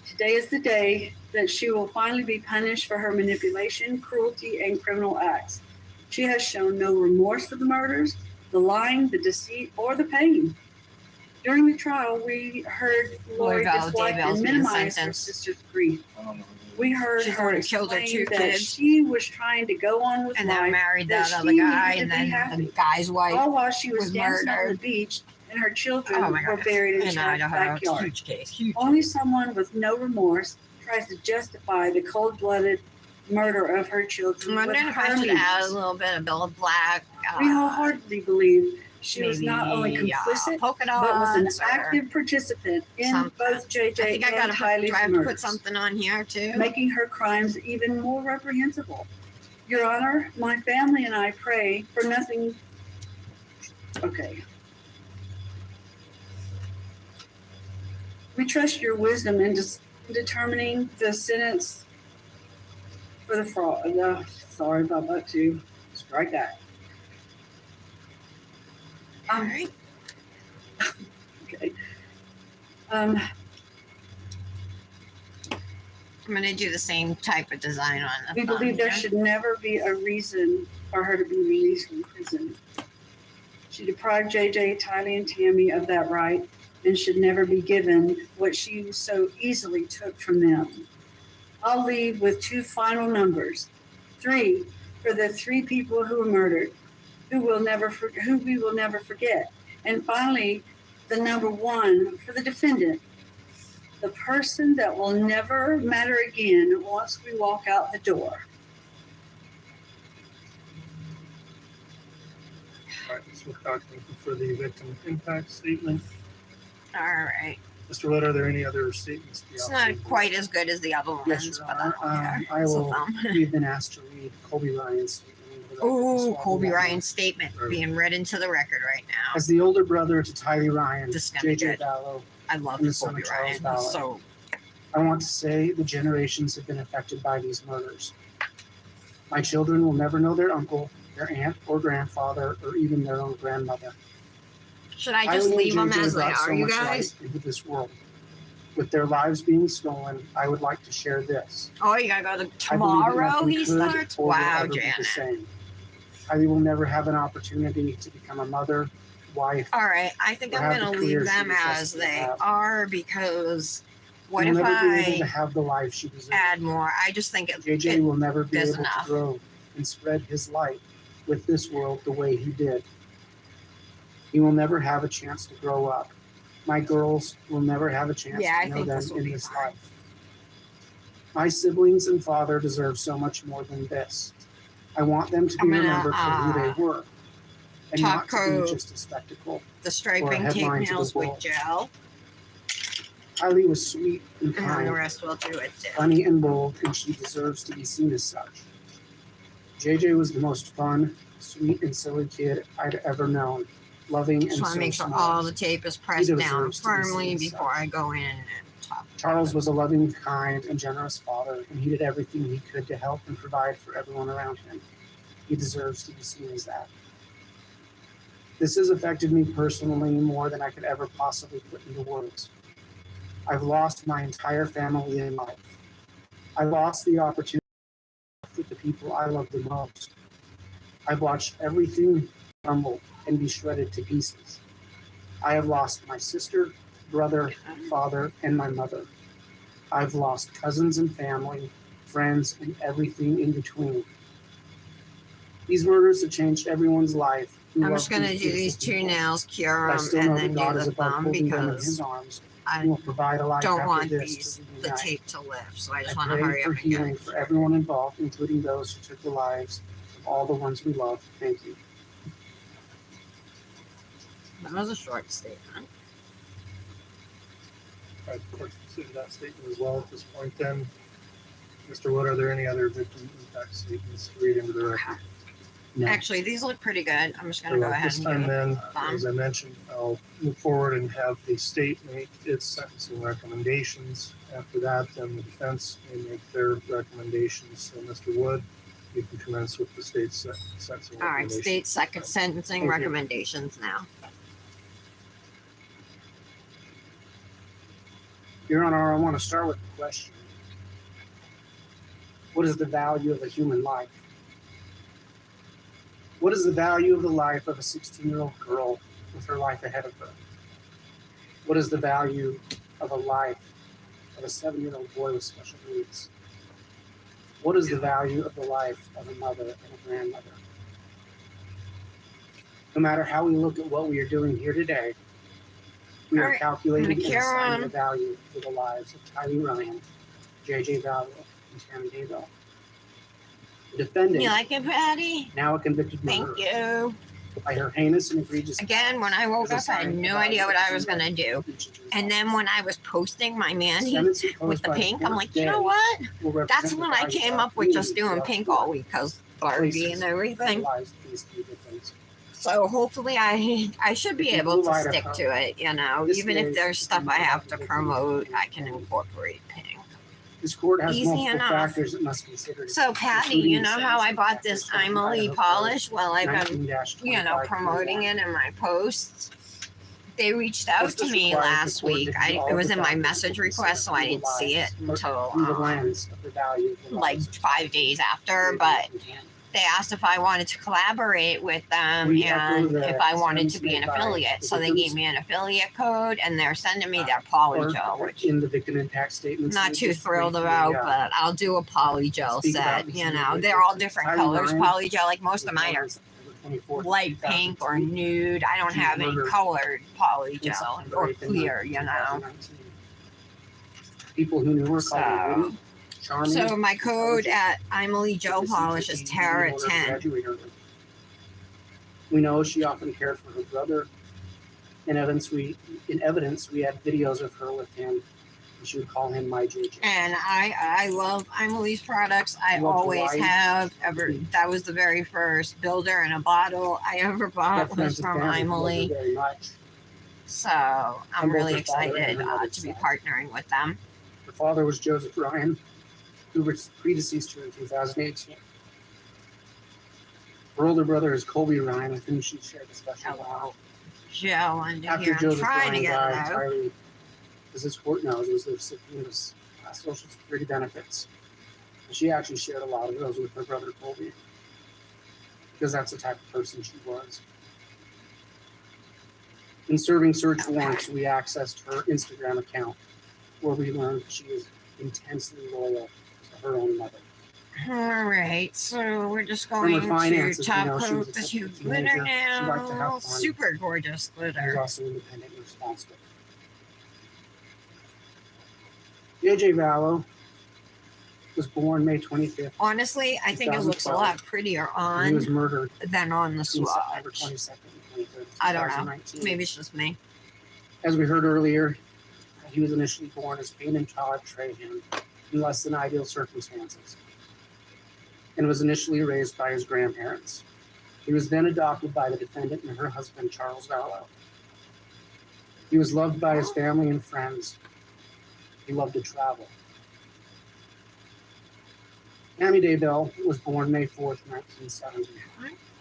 Today is the day that she will finally be punished for her manipulation, cruelty, and criminal acts. She has shown no remorse for the murders, the lying, the deceit, or the pain. During the trial, we heard Lori dislike and minimize her sister's grief. We heard her explain that she was trying to go on with life, and then married that that other she guy, needed and to be then happy. the guy's wife All while she was was dancing on the murdered. beach and her children Oh my were God. buried in in her Idaho. backyard. Huge case. Huge. Only someone with no remorse tries to justify the cold-blooded murder of her children. I'm with wondering if I her should add a means. little bit of Bill Black. We wholeheartedly believe she was not only maybe, complicit, polka but was an dots or active participant in something. both I JJ think I and gotta Tylee's do I have to put murders, something on here too. making her crimes even more reprehensible. Your Honor, my family and I pray for nothing. Okay. We trust your wisdom in determining the sentence for the fraud. Sorry about that too. Strike that. All right. Okay. I'm gonna do the same type of design on the We thumb believe there here. should never be a reason for her to be released from prison. She deprived JJ, Tylee, and Tammy of that right and should never be given what she so easily took from them. I'll leave with two final numbers. 3 for the 3 people who were murdered, who we will never forget. And finally, the number 1 for the defendant, the person that will never matter again once we walk out the door. All right, Ms. Wilcox, thank you for the victim impact statement. All right. Mr. Wood, are there any other statements? to be It's offered? not quite as good as the other ones, Yes, Your but Honor. I don't care. I It's a will- thumb. We've been asked to read Colby Ryan's statement. into the record. Oh, So I'll do Colby that now. Ryan's statement being read into the record right now. As the older brother to Tylee Ryan, This is gonna be JJ good. Vallow, I love and the son Colby of Charles Ryan. Ballard. So I want to say the generations have been affected by these murders. My children will never know their uncle, their aunt or grandfather, or even their own grandmother. should I just Tylee and leave them JJ as they brought so are, you much guys? light into this world. With their lives being stolen, I would like to share this. Oh, you gotta go to I believe that tomorrow. nothing He could starts. or will Wow, ever be the Janet. same. Tylee will never have an opportunity to become a mother, wife. All right, I think Or I'm have the gonna career leave she them was as destined to they have. are because what will if never be able to I have the life she deserves. add more? I just think JJ will never be does able enough. to grow and spread his light with this world the way he did. He will never have a chance to grow up. My girls will never have a chance Yeah, I to know think them this will in be this fine. life. My siblings and father deserve so much more than this. I want them to be I'm gonna, remembered for who they were and top not to coat be just a spectacle. the striping tape headline to the nails with world. gel, Kylie was sweet and and then the kind, rest will do it too. funny and bold, and she deserves to be seen as such. JJ was the most fun, sweet, and silly kid I'd ever known, loving and Just want so to make sure smart. all the tape is pressed down deserves to be firmly seen as before such. I go in and top. Charles was a loving, kind, and generous father, and he did everything he could to help and provide for everyone around him. He deserves to be seen as that. This has affected me personally more than I could ever possibly put into words. I've lost my entire family in life. I lost the opportunity with the people I love the most. I've watched everything crumble and be shredded to pieces. I have lost my sister, brother, father, and my mother. I've lost cousins and family, friends, and everything in between. These murders have changed everyone's life. who I'm loved just gonna these do these beautiful two people. nails, cure But I them, still know and that then God do is the above thumb holding them in His because arms. I He will provide a life don't after want this these to the reunite. tape to lift. So I I just want to pray hurry for up and get healing it. for everyone involved, including those who took the lives of all the ones we love. Thank you. That was a short statement. All right, the court's considered that statement as well at this point then. Mr. Wood, are there any other victim impact statements to read into the record? No. Actually, these look pretty good. I'm just gonna So go at ahead this and time give then, them. as I mentioned, I'll move forward and have the state make its sentencing recommendations. After that, then the defense may make their recommendations. So Mr. Wood, you can commence with the state's sentencing All right, recommendations. state second sentencing Thank you. recommendations now. Your Honor, I want to start with the question. What is the value of a human life? What is the value of the life of a 16-year-old girl with her life ahead of her? What is the value of a life of a 7-year-old boy with special needs? What is the value of the life of a mother and a grandmother? No matter how we look at what we are doing here today, we All are right, calculating I'm and gonna carry assigning on. the value to the lives of Tylee Ryan, JJ Vallow, and Tammy Daybell. The defendant, You like it, Patty? now a convicted Thank murderer, you. by her heinous and egregious Again, when I woke up, I had no idea what I was gonna do. And then when I was posting my Manny with the pink, I'm like, you know what? That's when I came up with just doing pink all week because Barbie and everything. So hopefully I should be able to stick to it, you know. Even if there's stuff I have to promote, I can incorporate pink. This court has Easy multiple enough. factors that must be considered. So Patty, you know how I bought this Emily polish? Well, I've been, you know, promoting it in my posts. They reached out to me last week. It was in my message request, so I didn't see it until like 5 days after. But they asked if I wanted to collaborate with them and if I wanted to be an affiliate. So they gave me an affiliate code, and they're sending me their polygel, which in the victim impact statements. not too thrilled about, but I'll do a polygel set. You know, they're all different colors polygel. Like most of mine are light pink or nude. I don't have any colored polygel or clear, you know. People who knew her called her So, witty, charming. so my code at Emily Gel Polish is Tara 10. We know she often cared for her brother. In evidence, we had videos of her with him. And she would call him my JJ. And I love Emily's products. I Love always Hawaii. have. That was the very first builder in a bottle I ever bought was Friends and from family who love her Emily. very much. So I'm On both really her father and excited her mother's to be side. partnering with them. Her father was Joseph Ryan, who was predeceased her in 2018. Her older brother is Colby Ryan, with whom she shared a special bond. Hello, Jill, and After here I'm Joseph trying to Ryan get died, it out. Tylee, as this court knows, was the recipient of Social Security benefits. And she actually shared a lot of those with her brother Colby, because that's the type of person she was. In serving search warrants, we accessed her Instagram account, where we learned she is intensely loyal to her own mother. All right, so we're just From her going to finances, we top know she was coat a this typical huge glitter teenager. She liked to now. have fun. Super gorgeous She was glitter. also independent and responsible. JJ Vallow was born May 25th. Honestly, I think it looks a 2012. lot prettier He was on murdered than on the on September swatch. 22nd, 23rd, I don't know. 2019. Maybe it's just me. As we heard earlier, he was initially born as Payne Todd Trahan in less than ideal circumstances and was initially raised by his grandparents. He was then adopted by the defendant and her husband, Charles Vallow. He was loved by his family and friends. He loved to travel. Tammy Daybell was born May 4th, 1970,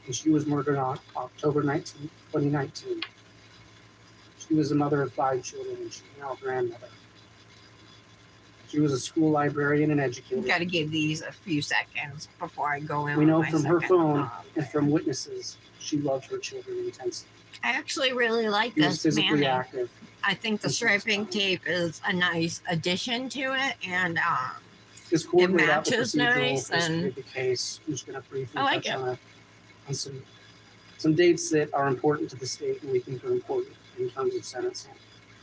and she was murdered on October 19, 2019. She was the mother of 5 children, and she's now a grandmother. She was a school librarian and educator. Got to give these a few seconds before I go in. We with know my from her second, phone and from witnesses, she loved her children intensely. I actually really like She was this physically Manny. active. I think the striping tape is a nice addition to it, and This court It laid out the matches procedural nice, history and of the case. I'm just going to briefly I like touch it. on some dates that are important to the state and we think are important in terms of sentencing.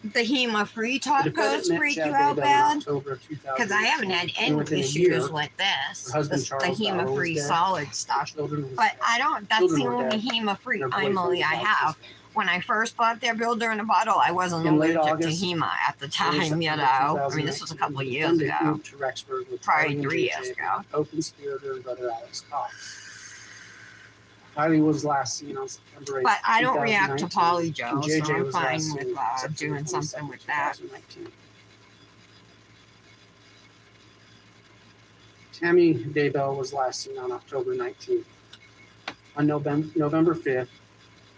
the HEMA-free The top defendant coats met freak you Chad out Daybell in bad? October of 2000. Because I haven't had And any within a issues year, with this. her husband, The Charles Vallow, was HEMA-free dead. solid stuff. Children was But dead. I don't, that's Children the were only dead. HEMA-free Their boyfriends Emily I and have. wives was dead. When I first bought their builder in a bottle, I wasn't In late allergic August, to HEMA at the September time, you know. I mean, this was a couple of years defendant ago. moved to Rexburg with Probably Tylee and 3 JJ, years ago. co-conspirator and brother Alex Cox. Kylie was last seen on September 8th. But I don't react to 2019, Poly and Joe, so JJ I'm was fine last with seen September doing something 22nd, with that. 2019. Tammy Daybell was last seen on October 19th. On November 5th,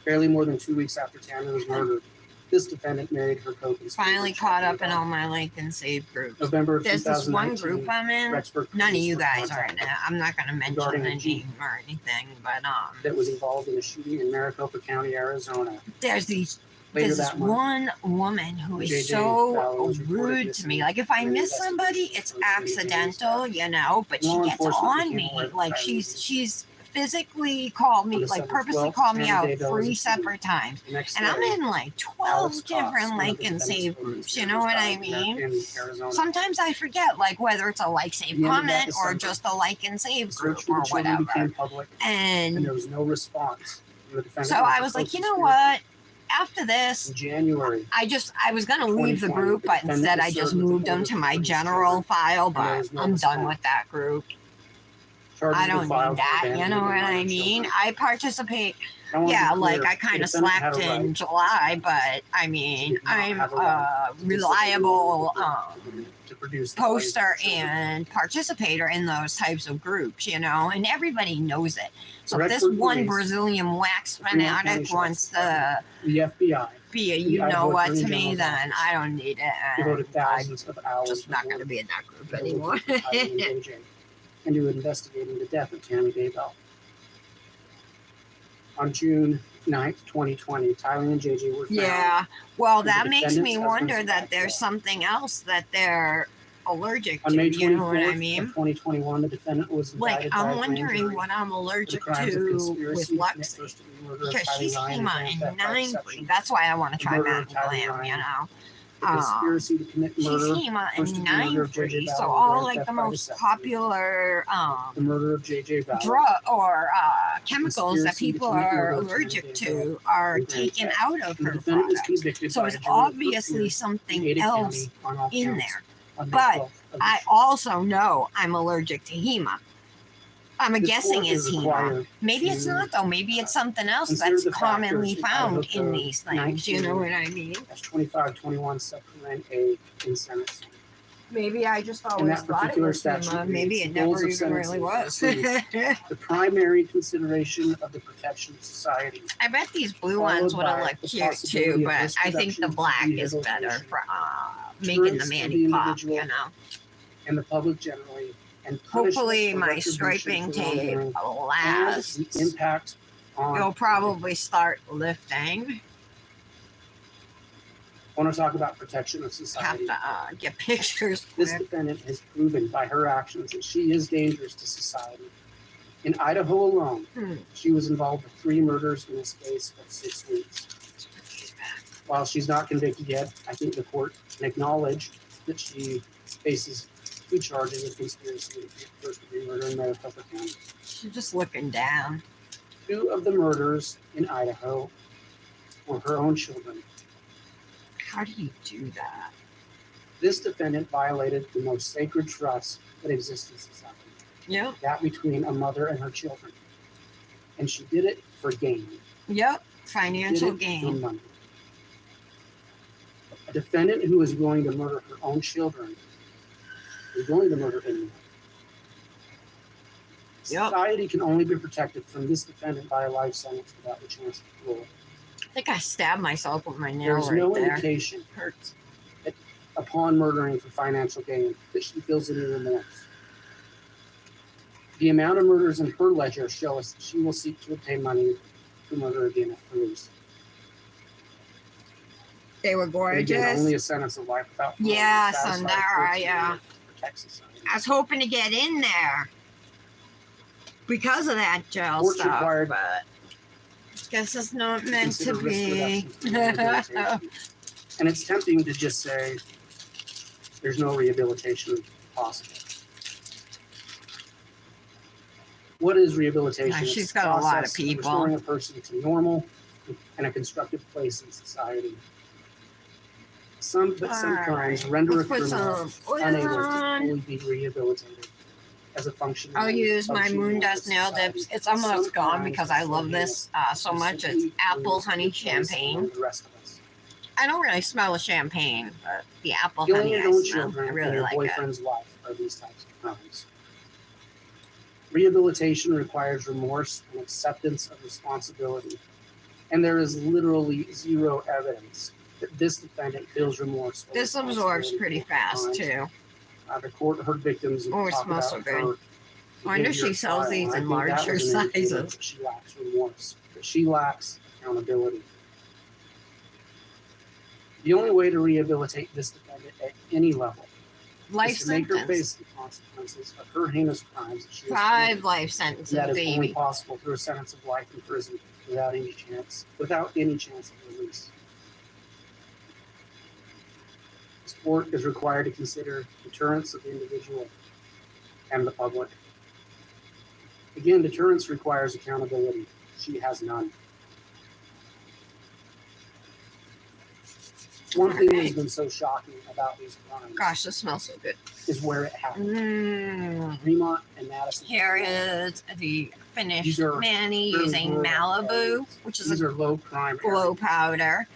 barely more than 2 weeks after Tammy was murdered, this defendant married her co-conspirator. Finally caught up in all my like and save groups. November of There's this one 2019, group I'm in. Rexburg None of police you were guys are in contacted it. I'm not gonna mention regarding the a Jeep name or anything, but that was involved in a shooting in Maricopa County, Arizona. there's this Later that month, one woman who is JJ so Fowler was reported rude to missing, me. Like if I and an miss somebody, investigation it's was opened into accidental, you know. But she Law gets enforcement on became me. aware of Like the she's physically called On me, like December purposely 12th, called me Tammy out Daybell was 3 accused. separate times. The next And I'm day, in like 12 Alex Cox, different one of like the and defendant's save groups. You know what I mean? in Arizona. Sometimes I forget like whether it's a like save The end of that comment or December, just a like and The save search group for or the children whatever. became public, and And there was no response from the defendant. so or I her was like, you know co-conspirator. what? After this, In January, I was gonna leave the 2020, group, the but defendant instead was I just served with moved an them order to to my release general children, file. and there But was no I'm done response. with that group. charges I were don't filed need for that. You know abandonment what of I minor mean? children. I participate. I wanna be Yeah, clear, like I the kind of defendant had slacked a right in July, but I mean, did not I'm have a a right to disobey reliable the law to produce the poster bodies of children. and participator in those types of groups, you know, and everybody knows it. So if this Rexburg one Police, Brazilian wax the Fremont County fanatic Sheriff's wants to Department, the FBI be a the you know Idaho what Attorney to me, General's then office I don't need it. devoted And I'm thousands of hours just not of going to work be in that group to anymore. locate Kylie and JJ and to investigating the death of Tammy Daybell. On June 9th, 2020, Tyler and JJ were found. Yeah, well, And the that makes me defendant's wonder husband's that backyard. there's something else that they're allergic On to. May You know what 24th I of mean? 2021, the defendant was Like, indicted by a I'm grand wondering jury what I'm for the allergic crimes of to conspiracy with to commit Lexi. first-degree murder of Because Kylie she's Ryan Hema and in theft by 9 deception, That's why I want to the try murder of Mountain Kylie Glam, you Ryan, know? the conspiracy to commit She's murder, Hema in first-degree murder 9 of JJ So Vallow, all grand like theft the by most deception, popular the murder of JJ Vallow, drug or chemicals that conspiracy to people commit are murder of allergic Tammy to Daybell, are and grand taken theft. out of And the her defendant was products. convicted So by a it's jury of 13 obviously in something Ada else County on all in counts there. on May But 12th of I this also know I'm allergic to Hema. I'm This guessing court it's is Hema. required Maybe it's to not though. Maybe it's something else consider that's the commonly factors that found Idaho in Code these things. You know 19 what I mean? That's 2521 supplement A in sentencing. Maybe I just In always that thought it particular was statute Hema. Maybe reads, it the goals never of even really sentencing was. The primary consideration of the protection of society. I bet these blue Followed ones would have by looked the cute possibility too, of but risk I think the reduction, black is better rehabilitation, for making the deterrence of Manny the pop, individual you know. and the public generally, and Hopefully punishment or my retribution striping for tape wrongdoing, and lasts. the impact on. It'll probably start lifting. I want to talk about protection of Have society. to get pictures This quick. defendant has proven by her actions that she is dangerous to society. In Idaho alone, she was involved with 3 murders in the space of 6 weeks. While she's not convicted yet, I think the court can acknowledge that she faces 2 charges of conspiracy to first-degree murder in Maricopa County. She's just looking down. 2 of the murders in Idaho were her own children. How do you do that? This defendant violated the most sacred trust that exists in society, Yep. that between a mother and her children. And she did it for gain. Yep. She Financial did it for gain. money. A defendant who is going to murder her own children is going to murder anyone. Yep. Society can only be protected from this defendant by a life sentence without the chance of parole. I think I stabbed myself with my nail There's right no there. indication Hurts. upon murdering for financial gain that she feels any remorse. The amount of murders in her ledger show us that she will seek to obtain money to murder again if released. They were But again, gorgeous. only a sentence of life without parole. Yeah, will satisfy Sundara, courts in yeah. order to protect society. I was hoping to get in there because of that jail Courts stuff, required but guess it's not meant to Consider risk be. reduction for rehabilitation. And it's tempting to just say there's no rehabilitation possible. What is rehabilitation? Yeah, It's she's the got a lot of process people. Restoring a person to normal and a constructive place in society. Some All crimes right. render a Let's put criminal some oil unable to on. fully be rehabilitated. as a function. I'll use of my functioning member of Moondust nail society. dips. It's almost Some gone crimes because are I love heinous this so and much. It's simply apple lose honey their place among champagne. the rest of us. I don't really smell the champagne, but the apple Killing honey your I own smell. children I and really your like it. boyfriend's wife are these types of crimes. Rehabilitation requires remorse and acceptance of responsibility. And there is literally zero evidence that this defendant feels remorse. or This absorbs responsibility pretty for fast crimes. too. The court heard victims Oh, it talk smells about so her good. I wonder if behavior she at sells trial, these and I in think that larger was an indicator sizes. that she lacks remorse, that she lacks accountability. The only way to rehabilitate this defendant at any level Life is to make her sentence. face the consequences of her heinous crimes that she has 5 committed. life sentences, And that is only baby. possible through a sentence of life in prison without any chance of release. This court is required to consider deterrence of the individual and the public. Again, deterrence requires accountability. She has none. One thing that has been so shocking about these crimes Gosh, this smells so good. is where it happened. Mmm. Fremont and Madison. Here is the finished These are Manny very using rural Malibu, areas. which is These a are low crime glow areas. powder.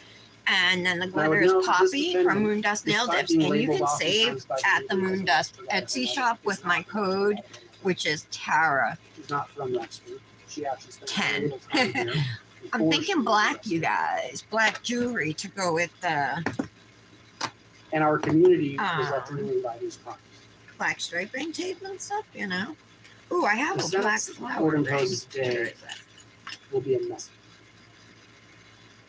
And then the I would glitter is note that this Poppy from defendant, Moondust Nail despite Dips. being And you labeled can oftentimes save by at the people as a Moondust Western Idaho Etsy native, shop is with not my from Western code, Idaho. which is Tara. She's not from Wexford. She actually spent 10. very little time here. I'm before she thinking was black, you arrested. guys. Black jewelry to go with the And our community was Um, left reeling by these crimes. black striping tape and stuff, you know. Ooh, I have The a black sentence the flower court ring. imposes today Where is it? will be a message.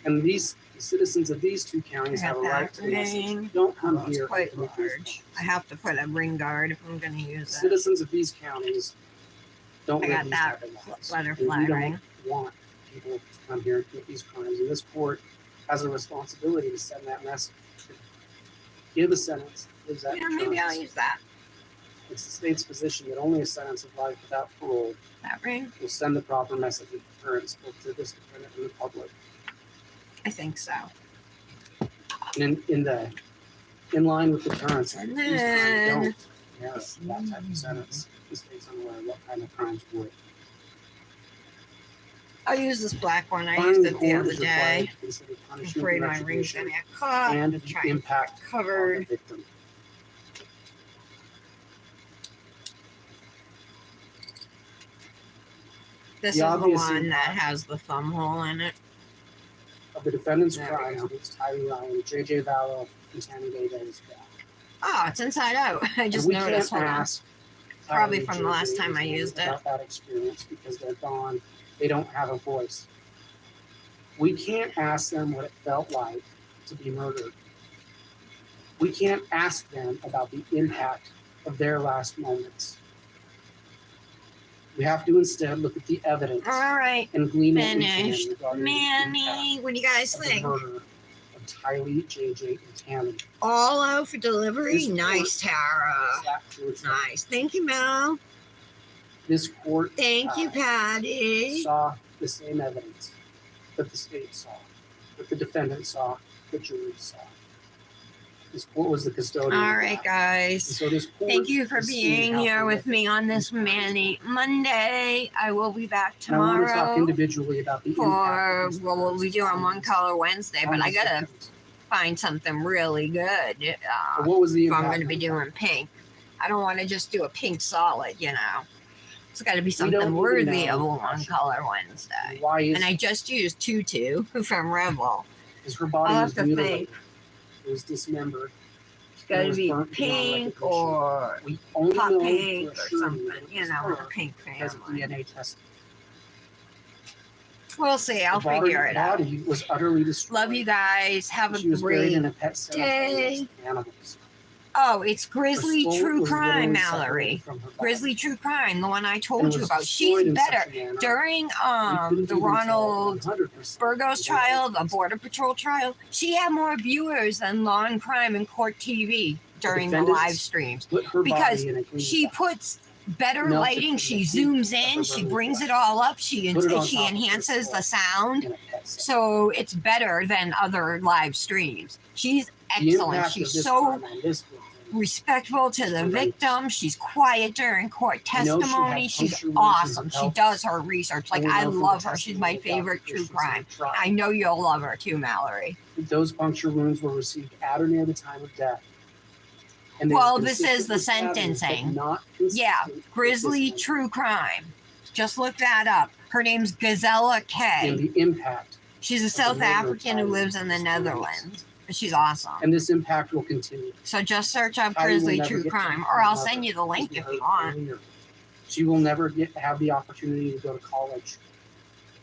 And these the citizens of these two I counties have got a right that to a message. ring. Don't come Oh, it's here and quite commit these large. crimes. I have to put a ring guard if I'm going to use it. Citizens of these counties don't I live got these that type of lives. butterfly And we ring. don't want people to come here and commit these crimes. And this court has a responsibility to send that message. Give a sentence. Gives that Yeah, maybe I'll deterrence. use that. It's the state's position that only a sentence of life without parole That ring? will send the proper message of deterrence both to this defendant and the public. I think so. And in line with deterrence, And these crimes then- don't have that type of sentence. The state's unaware of what kind of crimes would. I'll use this black one. I Finally, used the it the court other is required day. to consider I'm punishment afraid and my ring's retribution going to get caught. and the Try and impact on the covered. victim. This The is the obvious one that impact has the thumb hole in it. of the defendant's There we crimes go. against Tyree Ryan, J.J. Vallow, and Tammy Davis. Oh, it's inside out. I just we noticed. can't Hold on. ask Probably Tyree from the and last J.J. time I used it. about that experience because they're gone. They don't have a voice. We can't ask them what it felt like to be murdered. We can't ask them about the impact of their last moments. We have to instead look at the evidence All right. and glean what we can Finished. regarding the impact Manny, what do you guys of the think? murder of Tylee, JJ, and Tammy. All out for delivery? This Nice, Tara. That George- Nice. Thank you, Mel. This court Thank you, Patty. saw the same evidence that the state saw, that the defendant saw, the jury saw. This court was the custodian. All of right, that. guys. And so this court Thank you for is seeing being how here with horrific me on this these crimes Manny Monday. I will be back And I want to talk tomorrow individually about the for impact of these what we'll be crimes doing on One these- Color Wednesday, on but I these gotta victims. find something really good. So what was the If I'm impact? going to be doing pink. I don't want to just do a pink solid, you know. It's got to be don't something even worthy of a know One Color Wednesday. Why is And I just used Tutu from Rebel. because her body I'll was have to mutilated. It was dismembered. It's got It to was be burnt beyond pink recognition. or We only pop know pink for or sure something, that it you was know, with her a pink because of family. DNA testing. We'll see. I'll The figure it out. body was utterly destroyed. Love you guys. Have a She was buried great in a pet cemetery day. with animals. Oh, it's Grizzly Her skull True was Crime, literally separated Mallory. from her body. Grizzly True Crime, the one I And told you was about. destroyed She's in such better. a manner During we couldn't the even Ronald tell 100% Burgos the trial, body. the Border Patrol trial, she had more viewers than Law and Crime and Court TV during the defendants live streams. Put her because body in a clean She box. puts better Melted lighting. from She the zooms heat of in. her She burning brings flesh. it all up. She Put it on she top of her enhances skull the sound. in a pet cemetery. So it's better than other live streams. She's The excellent. impact She's of this so crime on this victim respectful to the victim. She's quiet during court I know she had testimony. She's puncture wounds in awesome. her She pelvis. does her research. Like, we I know from love the her. She's my testimony of favorite Dr. true Christensen crime. at trial. I know you'll love her too, Mallory. Those puncture wounds were received at or near the time of death. And they Well, were this is consistent the with patterns, but sentencing. not consistent Yeah, with Grizzly this True Crime. Just look that up. Her name's Gazella one. K. And the impact, She's a the South murder African who trial lives in the is Netherlands. But she's awesome. and this impact will continue. So just search up Heidi will Grizzly never True get to Crime, become or I'll a send mother, you the link as we if you heard want. earlier. She will never have the opportunity to go to college.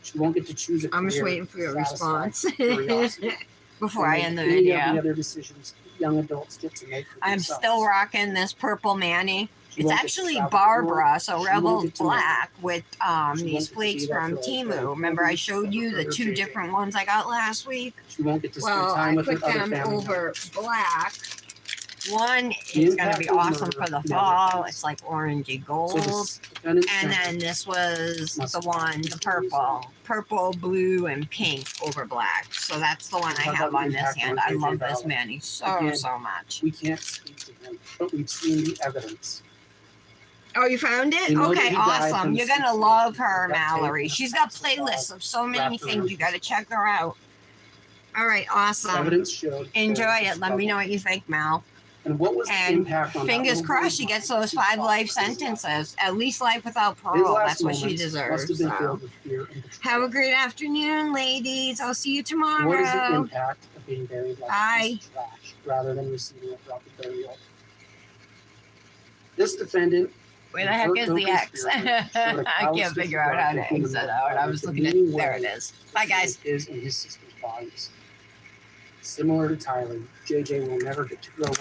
She won't get to choose a I'm just career waiting for your to satisfy response curiosity. before And I make end the any of the video. other decisions young adults get to make for I'm themselves. still rocking this purple Manny. She It's won't get to actually travel the world. Barbara, so She won't Rebel's get to know. black with She won't these get to flakes be there from for her Timu. grandchildren Remember I or showed you for the her 2 JJ. different ones I got last week? She won't get to spend Well, time I with her put other them family over members. black. One The is going to impact be of awesome murder for the never fall. ends. It's like orangey So gold. the defendant's And then sentence this was must the one, the not purple, blue, and pink over black. So that's the one I How have about the on this impact hand. on I JJ love this Ballard? Manny so, Again, so much. we can't speak to him, but we've seen the evidence. Oh, you found it? We know that Okay, he died awesome. from You're going to asphyxiation love from her, duct tape Mallory. and She's got supply playlists of so many wrapped things. around You got to his check her out. All right, awesome. Evidence showed. Enjoy there was it. a Let me struggle. know what you think, Mal. And what was the And impact on that fingers little crossed boy's she gets mind those as he 5 fought life for his life? sentences. At least life without His parole. last That's what she moments deserves. must have been So. filled with fear and betrayal. Have a great afternoon, ladies. I'll see you tomorrow. What is the impact of being buried like a Bye. piece of trash rather than receiving a proper burial? This defendant. Where the heck is the X? I can't figure out how to exit out. I was looking at there it is. Bye, guys. His and his sister's bodies. Similar to Tyler, JJ will never get to grow up